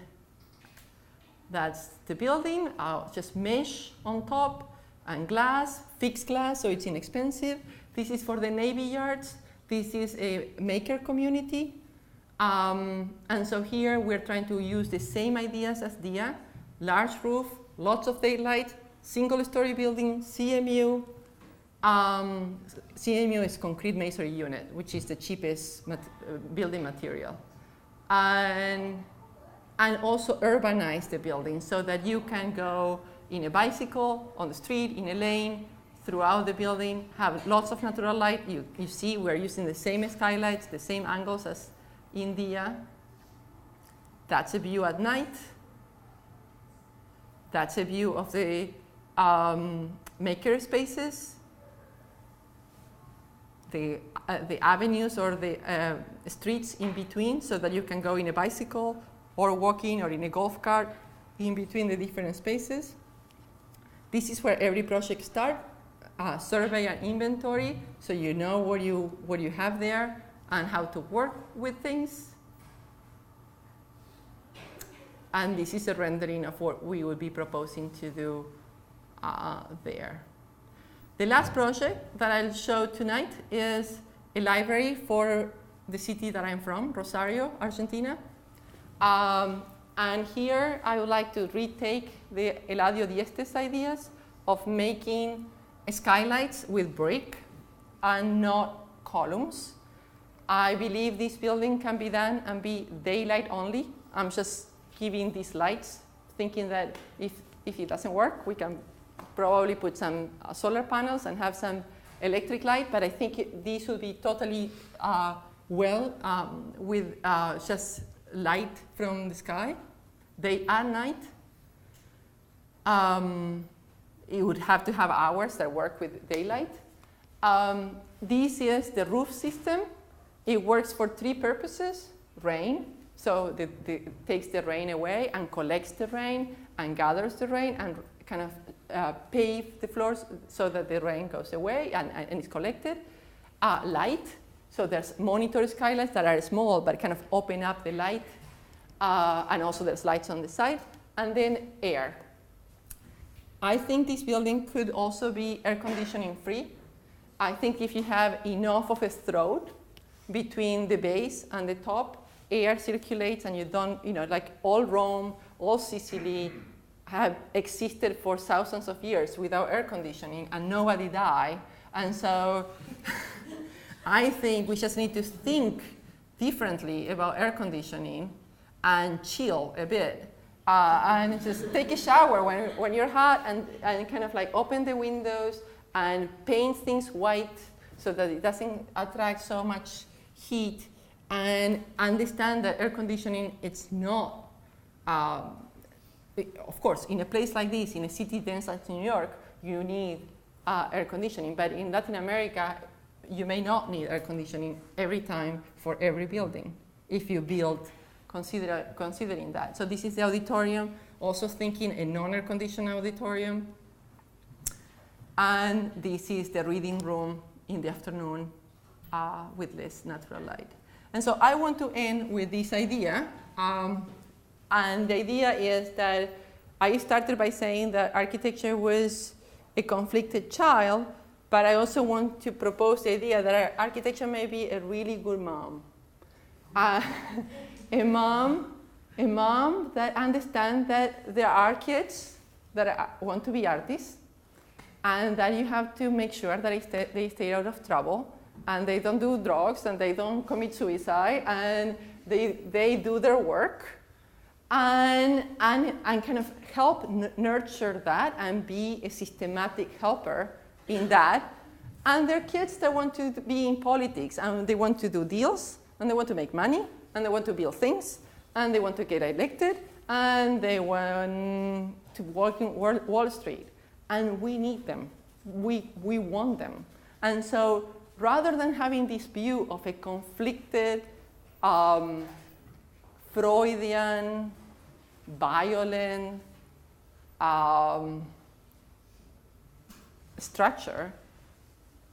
that's the building, just mesh on top and glass, fixed glass, so it's inexpensive. This is for the Navy Yards. This is a maker community. And so here we're trying to use the same ideas as DIA, large roof, lots of daylight, single story building, CMU. CMU is concrete masonry unit, which is the cheapest building material. And also urbanize the building so that you can go in a bicycle, on the street, in a lane, throughout the building, have lots of natural light. You see we're using the same skylights, the same angles as India. That's a view at night. That's a view of the maker spaces, the avenues or the streets in between so that you can go in a bicycle or walking or in a golf cart in between the different spaces. This is where every project starts, survey and inventory, so you know what you have there and how to work with things. And this is a rendering of what we would be proposing to do there. The last project that I'll show tonight is a library for the city that I'm from, Rosario, Argentina. And here I would like to retake the Eladio Dieste's ideas of making skylights with brick and not columns. I believe this building can be done and be daylight only. I'm just giving these lights, thinking that if it doesn't work, we can probably put some solar panels and have some electric light, but I think these will be totally with just light from the sky. Day and night. You would have to have hours that work with daylight. This is the roof system. It works for 3 purposes. Rain, so it takes the rain away and collects the rain and gathers the rain and kind of pave the floors so that the rain goes away and is collected. Light, so there's monitor skylights that are small but kind of open up the light and also there's lights on the side, and then air. I think this building could also be air conditioning free. I think if you have enough of a throat between the base and the top, air circulates and you don't, like all Rome, all Sicily have existed for thousands of years without air conditioning and nobody died. And so I think we just need to think differently about air conditioning and chill a bit. And just take a shower when you're hot and kind of like open the windows and paint things white so that it doesn't attract so much heat, and understand that air conditioning, it's not, of course, in a place like this, in a city dense like New York, you need air conditioning, but in Latin America, you may not need air conditioning every time for every building if you build considering that. So this is the auditorium, also thinking a non-air conditioned auditorium. And this is the reading room in the afternoon with less natural light. And so I want to end with this idea. And the idea is that I started by saying that architecture was a conflicted child, but I also want to propose the idea that architecture may be a really good mom. A mom that understands that there are kids that want to be artists, and that you have to make sure that they stay out of trouble, and they don't do drugs, and they don't commit suicide, and they do their work, and kind of help nurture that and be a systematic helper in that. And there are kids that want to be in politics, and they want to do deals, and they want to make money, and they want to build things, and they want to get elected, and they want to work in Wall Street. And we need them. We want them. And so rather than having this view of a conflicted, Freudian, violent structure,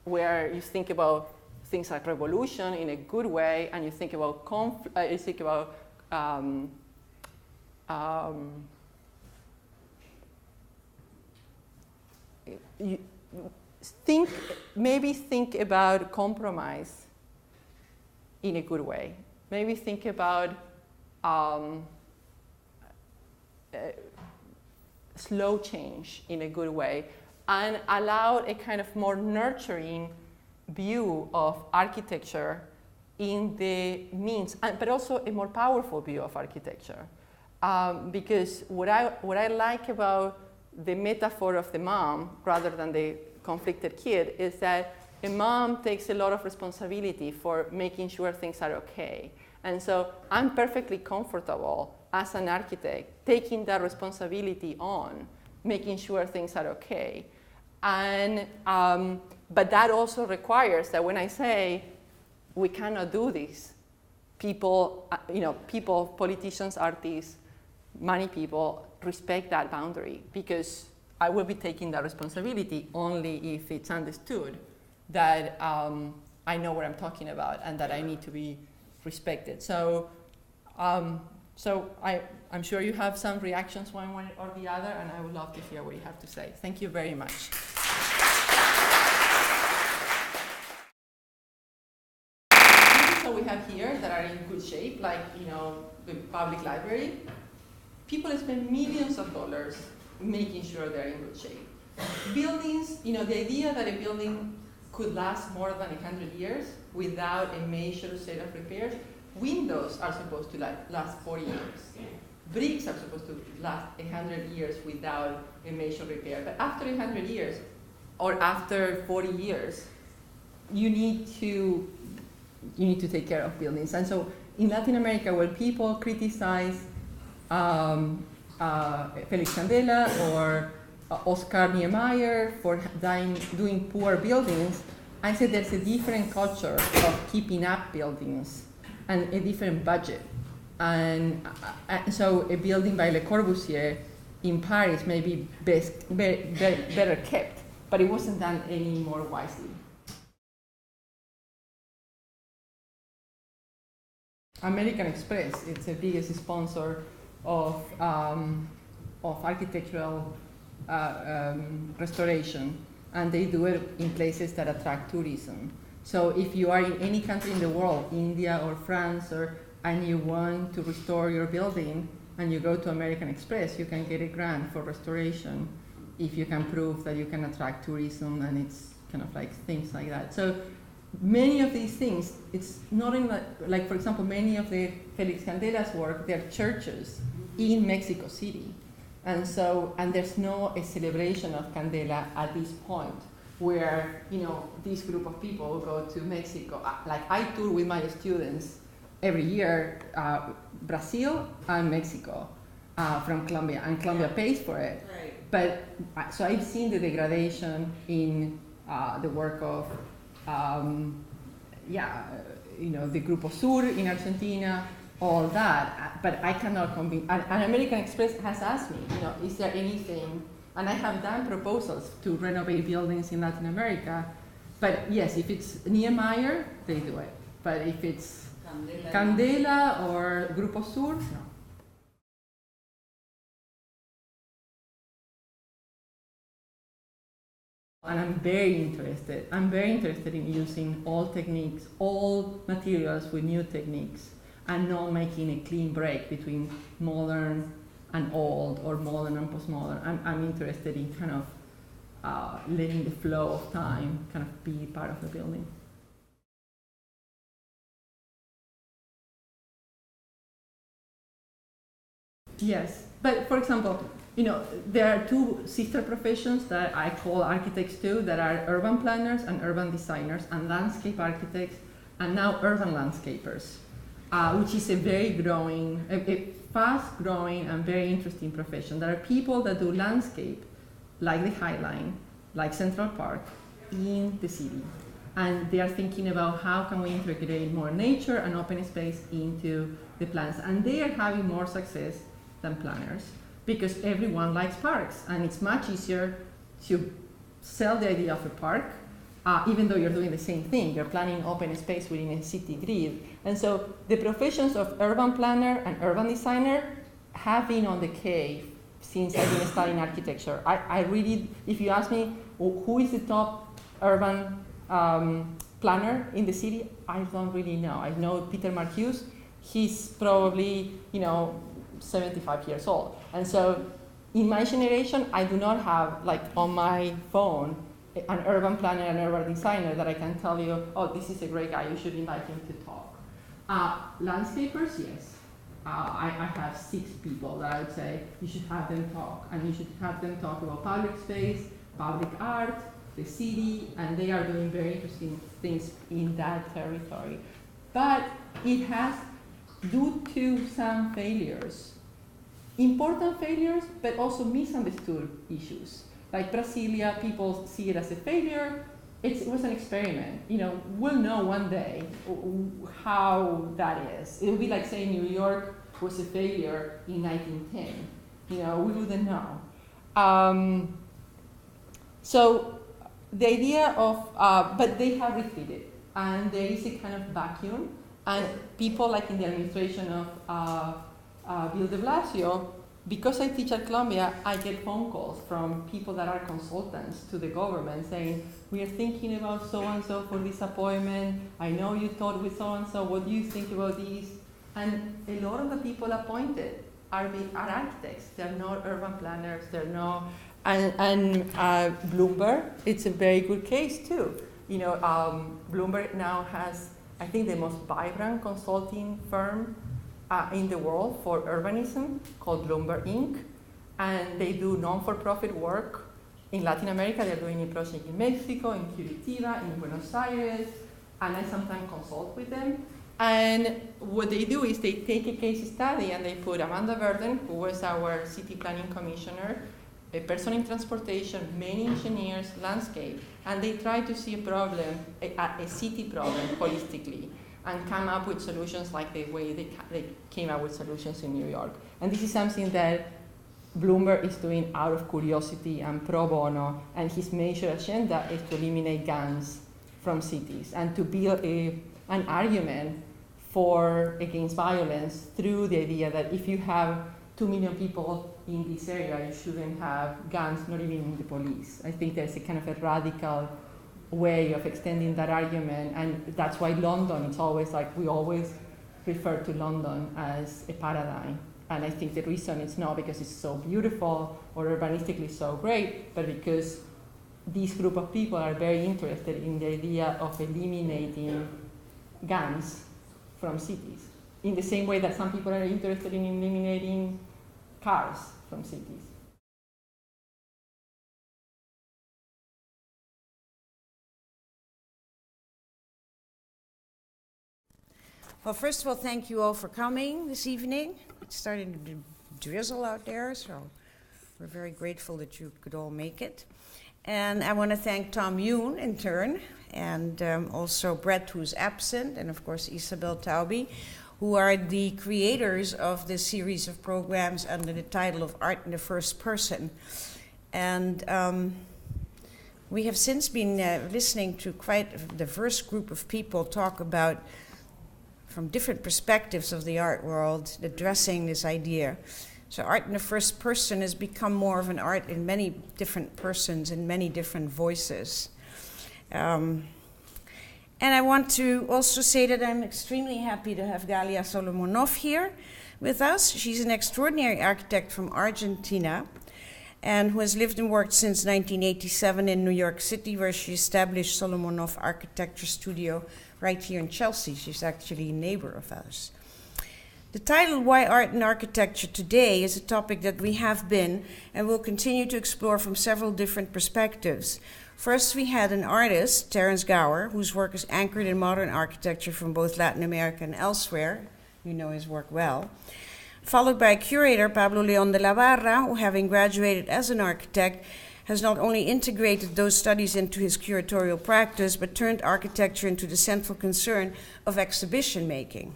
where you think about things like revolution in a good way, and you think about maybe think about compromise in a good way. Maybe think about slow change in a good way, and allow a kind of more nurturing view of architecture in the means, but also a more powerful view of architecture. Because what I like about the metaphor of the mom, rather than the conflicted kid, is that a mom takes a lot of responsibility for making sure things are okay. And so I'm perfectly comfortable as an architect taking that responsibility on, making sure things are okay. And but that also requires that when I say we cannot do this, people, politicians, artists, money people, respect that boundary, because I will be taking that responsibility only if it's understood that I know what I'm talking about and that I need to be respected. So, I'm sure you have some reactions one way or the other, and I would love to hear what you have to say. Thank you very much. So we have here that are in good shape, like the public library. People spend millions of dollars making sure they're in good shape. Buildings, the idea that a building could last more than 100 years without a major set of repairs. Windows are supposed to last 40 years. Bricks are supposed to last 100 years without a major repair. But after 100 years, or after 40 years, you need to take care of buildings. And so in Latin America, where people criticize Felix Candela or Oscar Niemeyer for doing poor buildings, I said there's a different culture of keeping up buildings and a different budget. And so a building by Le Corbusier in Paris may be better kept, but it wasn't done any more wisely. American Express, it's the biggest sponsor of architectural restoration, and they do it in places that attract tourism. So if you are in any country in the world, India or France, and you want to restore your building, and you go to American Express, you can get a grant for restoration if you can prove that you can attract tourism, and it's kind of like things like that. So many of these things, it's not in like for example, many of the Felix Candela's work, they're churches in Mexico City. And so, and there's no a celebration of Candela at this point where, you know, this group of people go to Mexico. Like I tour with my students every year, Brazil and Mexico from Colombia, and Colombia pays for it. Right. But, so I've seen the degradation in the work of, you know, the Grupo Sur in Argentina, all that, but I cannot convince, and American Express has asked me, you know, is there anything, and I have done proposals to renovate buildings in Latin America, but yes, if it's Niemeyer, they do it, but if it's Candela or Grupo Sur, no. And I'm very interested in using all techniques, all materials with new techniques, and not making a clean break between modern and old, or modern and postmodern. I'm interested in kind of letting the flow of time kind of be part of the building. Yes, but for example, you know, there are two sister professions that I call architects too, that are urban planners and urban designers, and landscape architects, and now urban landscapers. Which is a very growing, a fast growing and very interesting profession. There are people that do landscape, like the High Line, like Central Park, in the city. And they are thinking about how can we integrate more nature and open space into the plans. And they are having more success than planners, because everyone likes parks, and it's much easier to sell the idea of a park, even though you're doing the same thing. You're planning open space within a city grid. And so the professions of urban planner and urban designer have been on decay since I've been studying architecture. I really, if you ask me who is the top urban planner in the city, I don't really know. I know Peter Marcuse. He's probably, you know, 75 years old. And so in my generation, I do not have, like, on my phone, an urban planner and urban designer that I can tell you, oh, this is a great guy, you should invite him to talk. Landscapers, yes. I have 6 people that I would say you should have them talk, and you should have them talk about public space, public art, the city, and they are doing very interesting things in that territory. But it has, due to some failures, important failures, but also misunderstood issues. Like Brasilia, people see it as a failure. It was an experiment. You know, we'll know one day how that is. It would be like saying New York was a failure in 1910. You know, we wouldn't know. So the idea of, but they have refitted, and there is a kind of vacuum, and people like in the administration of Bill de Blasio, because I teach at Columbia, I get phone calls from people that are consultants to the government saying, we are thinking about so-and-so for this appointment. I know you thought with so-and-so, what do you think about these? And a lot of the people appointed are architects. They're not urban planners. They're not, and Bloomberg, it's a very good case too. You know, Bloomberg now has, I think, the most vibrant consulting firm in the world for urbanism, called Bloomberg Inc. And they do non-for-profit work in Latin America. They're doing a project in Mexico, in Curitiba, in Buenos Aires, and I sometimes consult with them. And what they do is they take a case study and they put Amanda Burden, who was our city planning commissioner, a person in transportation, many engineers, landscape, and they try to see a problem, a city problem, holistically, and come up with solutions like the way they came up with solutions in New York. And this is something that Bloomberg is doing out of curiosity and pro bono, and his major agenda is to eliminate guns from cities and to build an argument against violence through the idea that if you have 2 million people in this area, you shouldn't have guns, not even in the police. I think there's a kind of a radical way of extending that argument, and that's why London, it's always like, we always refer to London as a paradigm. And I think the reason it's not because it's so beautiful or urbanistically so great, but because this group of people are very interested in the idea of eliminating guns from cities, in the same way that some people are interested in eliminating cars from cities. Well, first of all, thank you all for coming this evening. It's starting to drizzle out there, so we're very grateful that you could all make it. And I want to thank Tom Yoon in turn, and also Brett, who's absent, and of course Isabel Taubi, who are the creators of this series of programs under the title of Art in the First Person. And we have since been listening to quite a diverse group of people talk about, from different perspectives of the art world, addressing this idea. So art in the first person has become more of an art in many different persons and many different voices. And I want to also say that I'm extremely happy to have Galia Solomonoff here with us. She's an extraordinary architect from Argentina and who has lived and worked since 1987 in New York City, where she established Solomonoff Architecture Studio right here in Chelsea. She's actually a neighbor of ours. The title, Why Art and Architecture Today, is a topic that we have been and will continue to explore from several different perspectives. First, we had an artist, Terence Gower, whose work is anchored in modern architecture from both Latin America and elsewhere. You know his work well. Followed by a curator, Pablo León de la Barra, who, having graduated as an architect, has not only integrated those studies into his curatorial practice, but turned architecture into the central concern of exhibition making.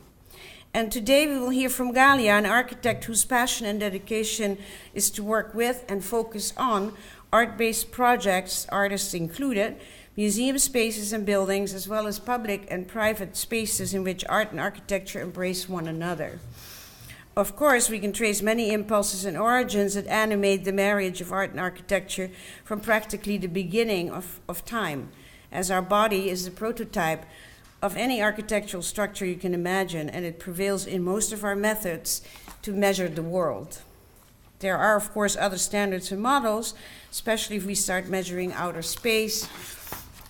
And today we will hear from Galia, an architect whose passion and dedication is to work with and focus on art-based projects, artists included, museum spaces and buildings, as well as public and private spaces in which art and architecture embrace one another. Of course, we can trace many impulses and origins that animate the marriage of art and architecture from practically the beginning of time, as our body is the prototype of any architectural structure you can imagine, and it prevails in most of our methods to measure the world. There are, of course, other standards and models, especially if we start measuring outer space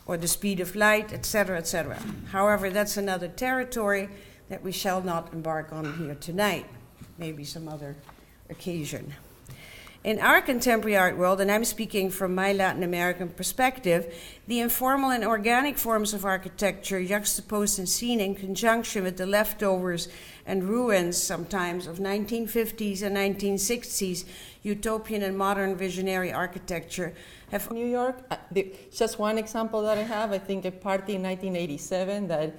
or the speed of light, etc., etc. However, that's another territory that we shall not embark on here tonight. Maybe some other occasion. In our contemporary art world, and I'm speaking from my Latin American perspective, the informal and organic forms of architecture juxtaposed and seen in conjunction with the leftovers and ruins sometimes of 1950s and 1960s utopian and modern visionary architecture have... New York, just one example that I have, I think a party in 1987 that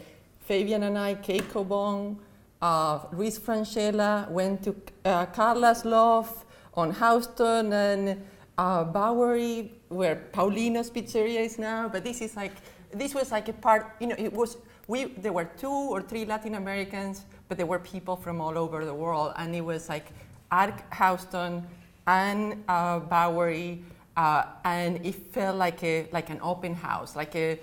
Fabian and I, Kate Cobon, Luis Francella went to Carla's Loft on Houston and Bowery, where Paulino's Pizzeria is now. But this was like a part, there were 2 or 3 Latin Americans, but there were people from all over the world. And it was like at Houston and Bowery, and it felt like an open house, like a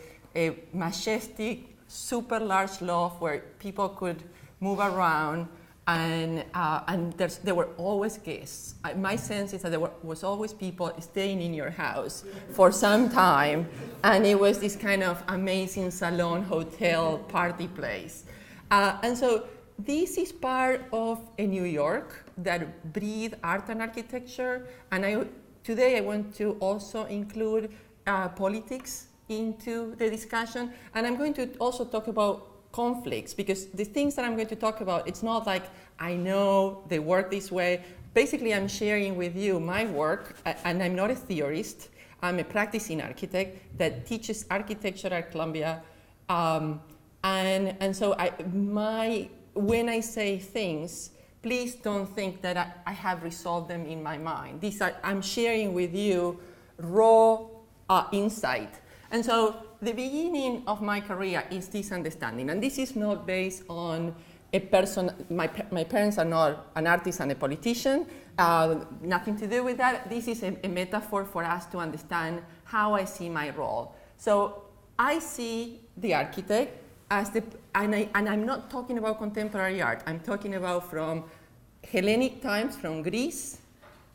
majestic, super large loft where people could move around, and there were always guests. My sense is that there was always people staying in your house for some time, and it was this kind of amazing salon, hotel, party place. And so this is part of a New York that breathed art and architecture, and today I want to also include politics into the discussion, and I'm going to also talk about conflicts, because the things that I'm going to talk about, it's not like I know they work this way. Basically, I'm sharing with you my work, and I'm not a theorist. I'm a practicing architect that teaches architecture at Columbia, and so when I say things, please don't think that I have resolved them in my mind. I'm sharing with you raw insight, and so the beginning of my career is this understanding, and this is not based on a person, my parents are not an artist and a politician, nothing to do with that. This is a metaphor for us to understand how I see my role. So I see the architect as and I'm not talking about contemporary art, I'm talking about from Hellenic times, from Greece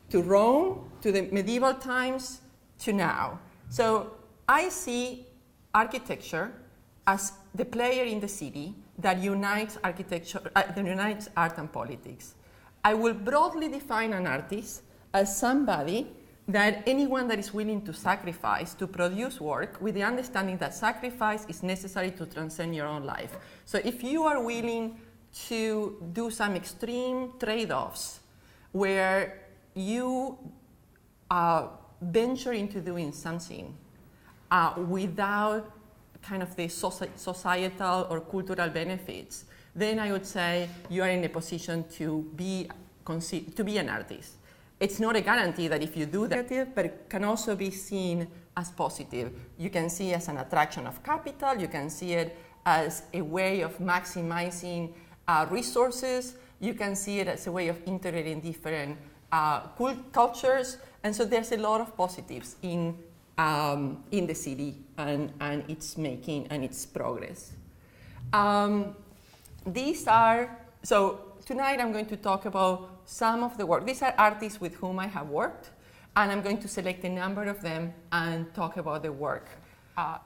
to Rome, to the medieval times, to now. So I see architecture as the player in the city that unites architecture, that unites art and politics. I will broadly define an artist as somebody that anyone that is willing to sacrifice to produce work with the understanding that sacrifice is necessary to transcend your own life. So if you are willing to do some extreme trade-offs where you venture into doing something without kind of the societal or cultural benefits, then I would say you are in a position to be an artist. It's not a guarantee that if you do that, but it can also be seen as positive. You can see it as an attraction of capital, you can see it as a way of maximizing resources, you can see it as a way of integrating different cultures, and so there's a lot of positives in the city and its making and its progress. So tonight I'm going to talk about some of the work. These are artists with whom I have worked, and I'm going to select a number of them and talk about the work.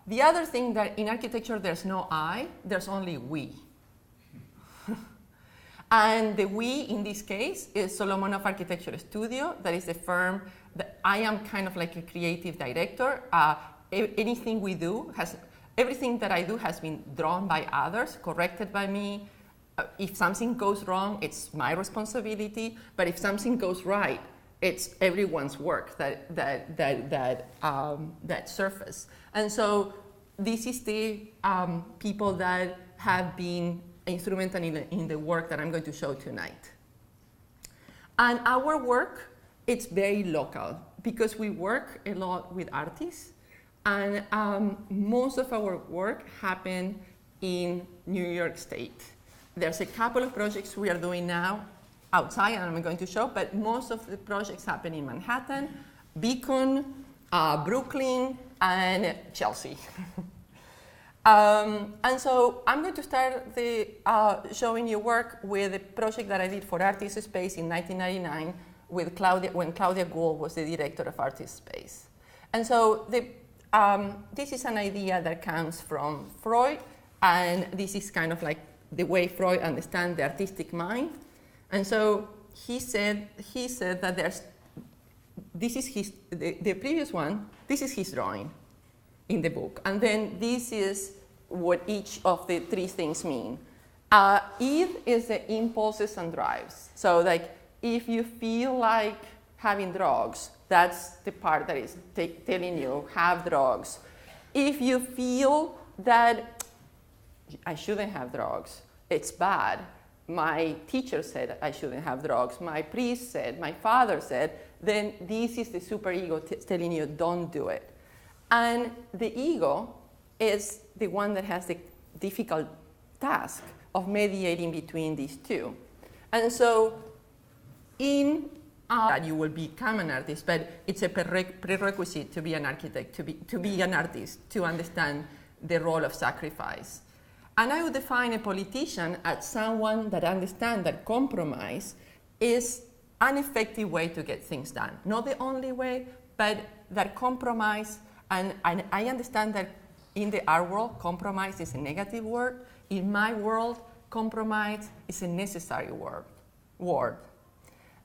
The other thing that in architecture there's no I, there's only we. And the we in this case is Solomonoff Architecture Studio. That is the firm that I am kind of like a creative director. Everything that I do has been drawn by others, corrected by me. If something goes wrong, it's my responsibility. But if something goes right, it's everyone's work that surface. And so this is the people that have been instrumental in the work that I'm going to show tonight. And our work, it's very local because we work a lot with artists, and most of our work happen in New York State. There's a couple of projects we are doing now outside, and I'm going to show, but most of the projects happen in Manhattan, Beacon, Brooklyn, and Chelsea. And so I'm going to start showing you work with a project that I did for Artist Space in 1999 with when Claudia Gould was the director of Artist Space. And so this is an idea that comes from Freud, and this is kind of like the way Freud understands the artistic mind. And so he said that this is the previous one, this is his drawing in the book. And then this is what each of the three things mean. Id is the impulses and drives. So like if you feel like having drugs, that's the part that is telling you have drugs. If you feel that I shouldn't have drugs, it's bad. My teacher said I shouldn't have drugs. My priest said, my father said, then this is the superego telling you don't do it. And the ego is the one that has the difficult task of mediating between these two. And so that you will become an artist, but it's a prerequisite to be an architect, to be an artist, to understand the role of sacrifice. And I would define a politician as someone that understands that compromise is an effective way to get things done. Not the only way, but that compromise, and I understand that in the art world, compromise is a negative word. In my world, compromise is a necessary word.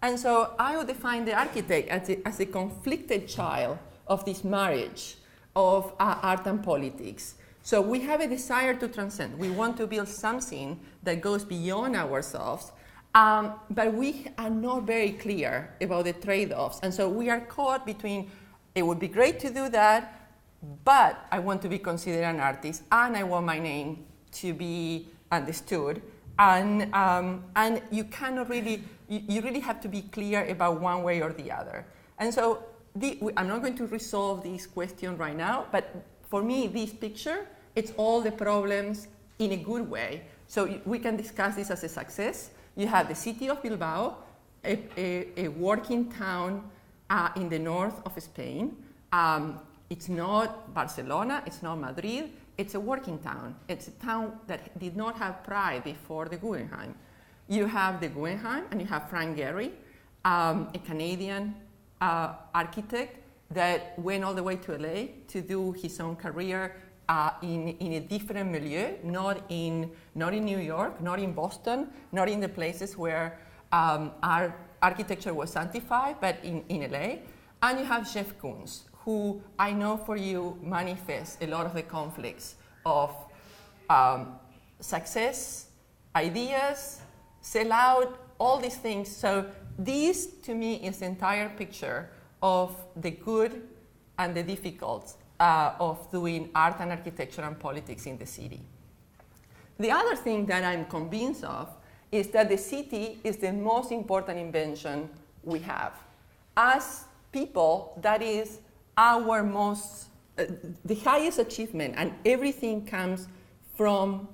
And so I would define the architect as a conflicted child of this marriage of art and politics. So we have a desire to transcend. We want to build something that goes beyond ourselves, but we are not very clear about the trade-offs. And so we are caught between, it would be great to do that, but I want to be considered an artist, and I want my name to be understood. And you cannot really, you really have to be clear about one way or the other. And so I'm not going to resolve this question right now, but for me, this picture, it's all the problems in a good way. So we can discuss this as a success. You have the city of Bilbao, a working town in the north of Spain. It's not Barcelona, it's not Madrid, it's a working town. It's a town that did not have pride before the Guggenheim. You have the Guggenheim and you have Frank Gehry, a Canadian architect that went all the way to LA to do his own career in a different milieu, not in New York, not in Boston, not in the places where our architecture was sanctified, but in LA. And you have Jeff Koons, who I know for you manifests a lot of the conflicts of success, ideas, sell out, all these things. So this, to me, is the entire picture of the good and the difficult of doing art and architecture and politics in the city. The other thing that I'm convinced of is that the city is the most important invention we have. As people, that is our most, the highest achievement, and everything comes from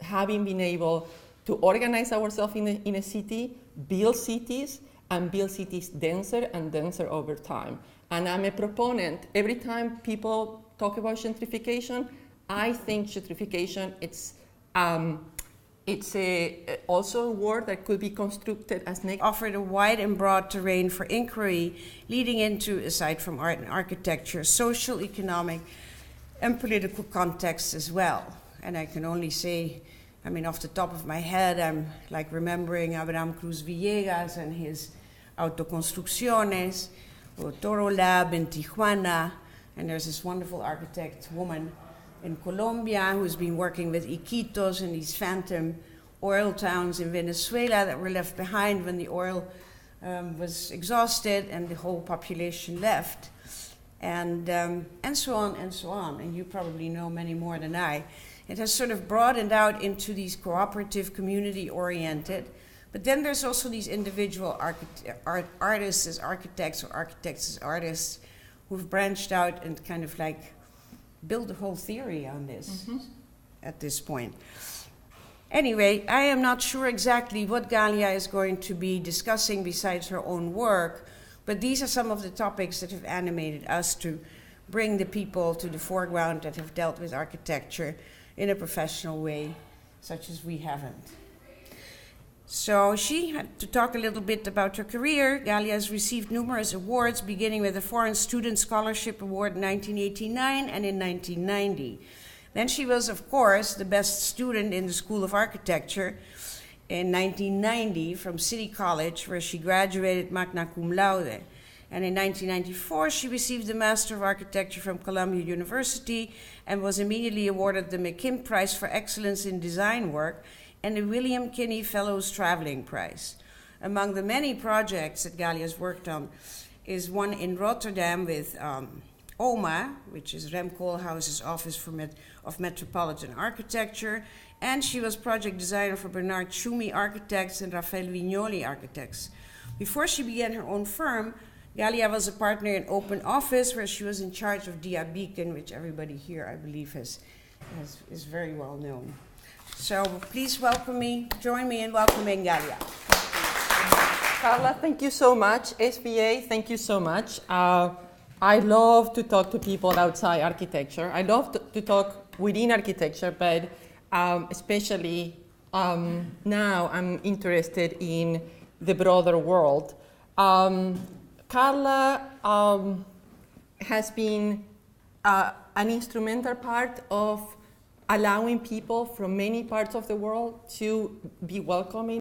having been able to organize ourselves in a city, build cities, and build cities denser and denser over time. And I'm a proponent. Every time people talk about gentrification, I think gentrification, it's also a word that could be constructed as offered a wide and broad terrain for inquiry, leading into, aside from art and architecture, social, economic, and political contexts as well. And I can only say, I mean, off the top of my head, I'm like remembering Abraham Cruz Villegas and his Autoconstrucciones, or Toro Lab in Tijuana, and there's this wonderful architect woman in Colombia who's been working with Iquitos and these phantom oil towns in Venezuela that were left behind when the oil was exhausted and the whole population left, and so on and so on. And you probably know many more than I. It has sort of broadened out into these cooperative, community-oriented. But then there's also these individual artists as architects, or architects as artists, who've branched out and kind of like built a whole theory on this at this point. Anyway, I am not sure exactly what Galia is going to be discussing besides her own work, but these are some of the topics that have animated us to bring the people to the foreground that have dealt with architecture in a professional way, such as we haven't. So she had to talk a little bit about her career. Galia has received numerous awards, beginning with the Foreign Student Scholarship Award in 1989 and in 1990. Then she was, of course, the best student in the School of Architecture in 1990 from City College, where she graduated magna cum laude. And in 1994, she received the Master of Architecture from Columbia University and was immediately awarded the McKim Prize for Excellence in Design Work and the William Kinney Fellows Traveling Prize. Among the many projects that Galia has worked on is one in Rotterdam with OMA, which is Rem Koolhaas's Office of Metropolitan Architecture, and she was project designer for Bernard Tschumi Architects and Raffaele Vignoli Architects. Before she began her own firm, Galia was a partner in Open Office, where she was in charge of Dia Beacon, which everybody here, I believe, is very well known. So please join me in welcoming Galia. Carla, thank you so much. SBA, thank you so much. I love to talk to people outside architecture. I love to talk within architecture, but especially now I'm interested in the broader world. Carla has been an instrumental part of allowing people from many parts of the world to be welcoming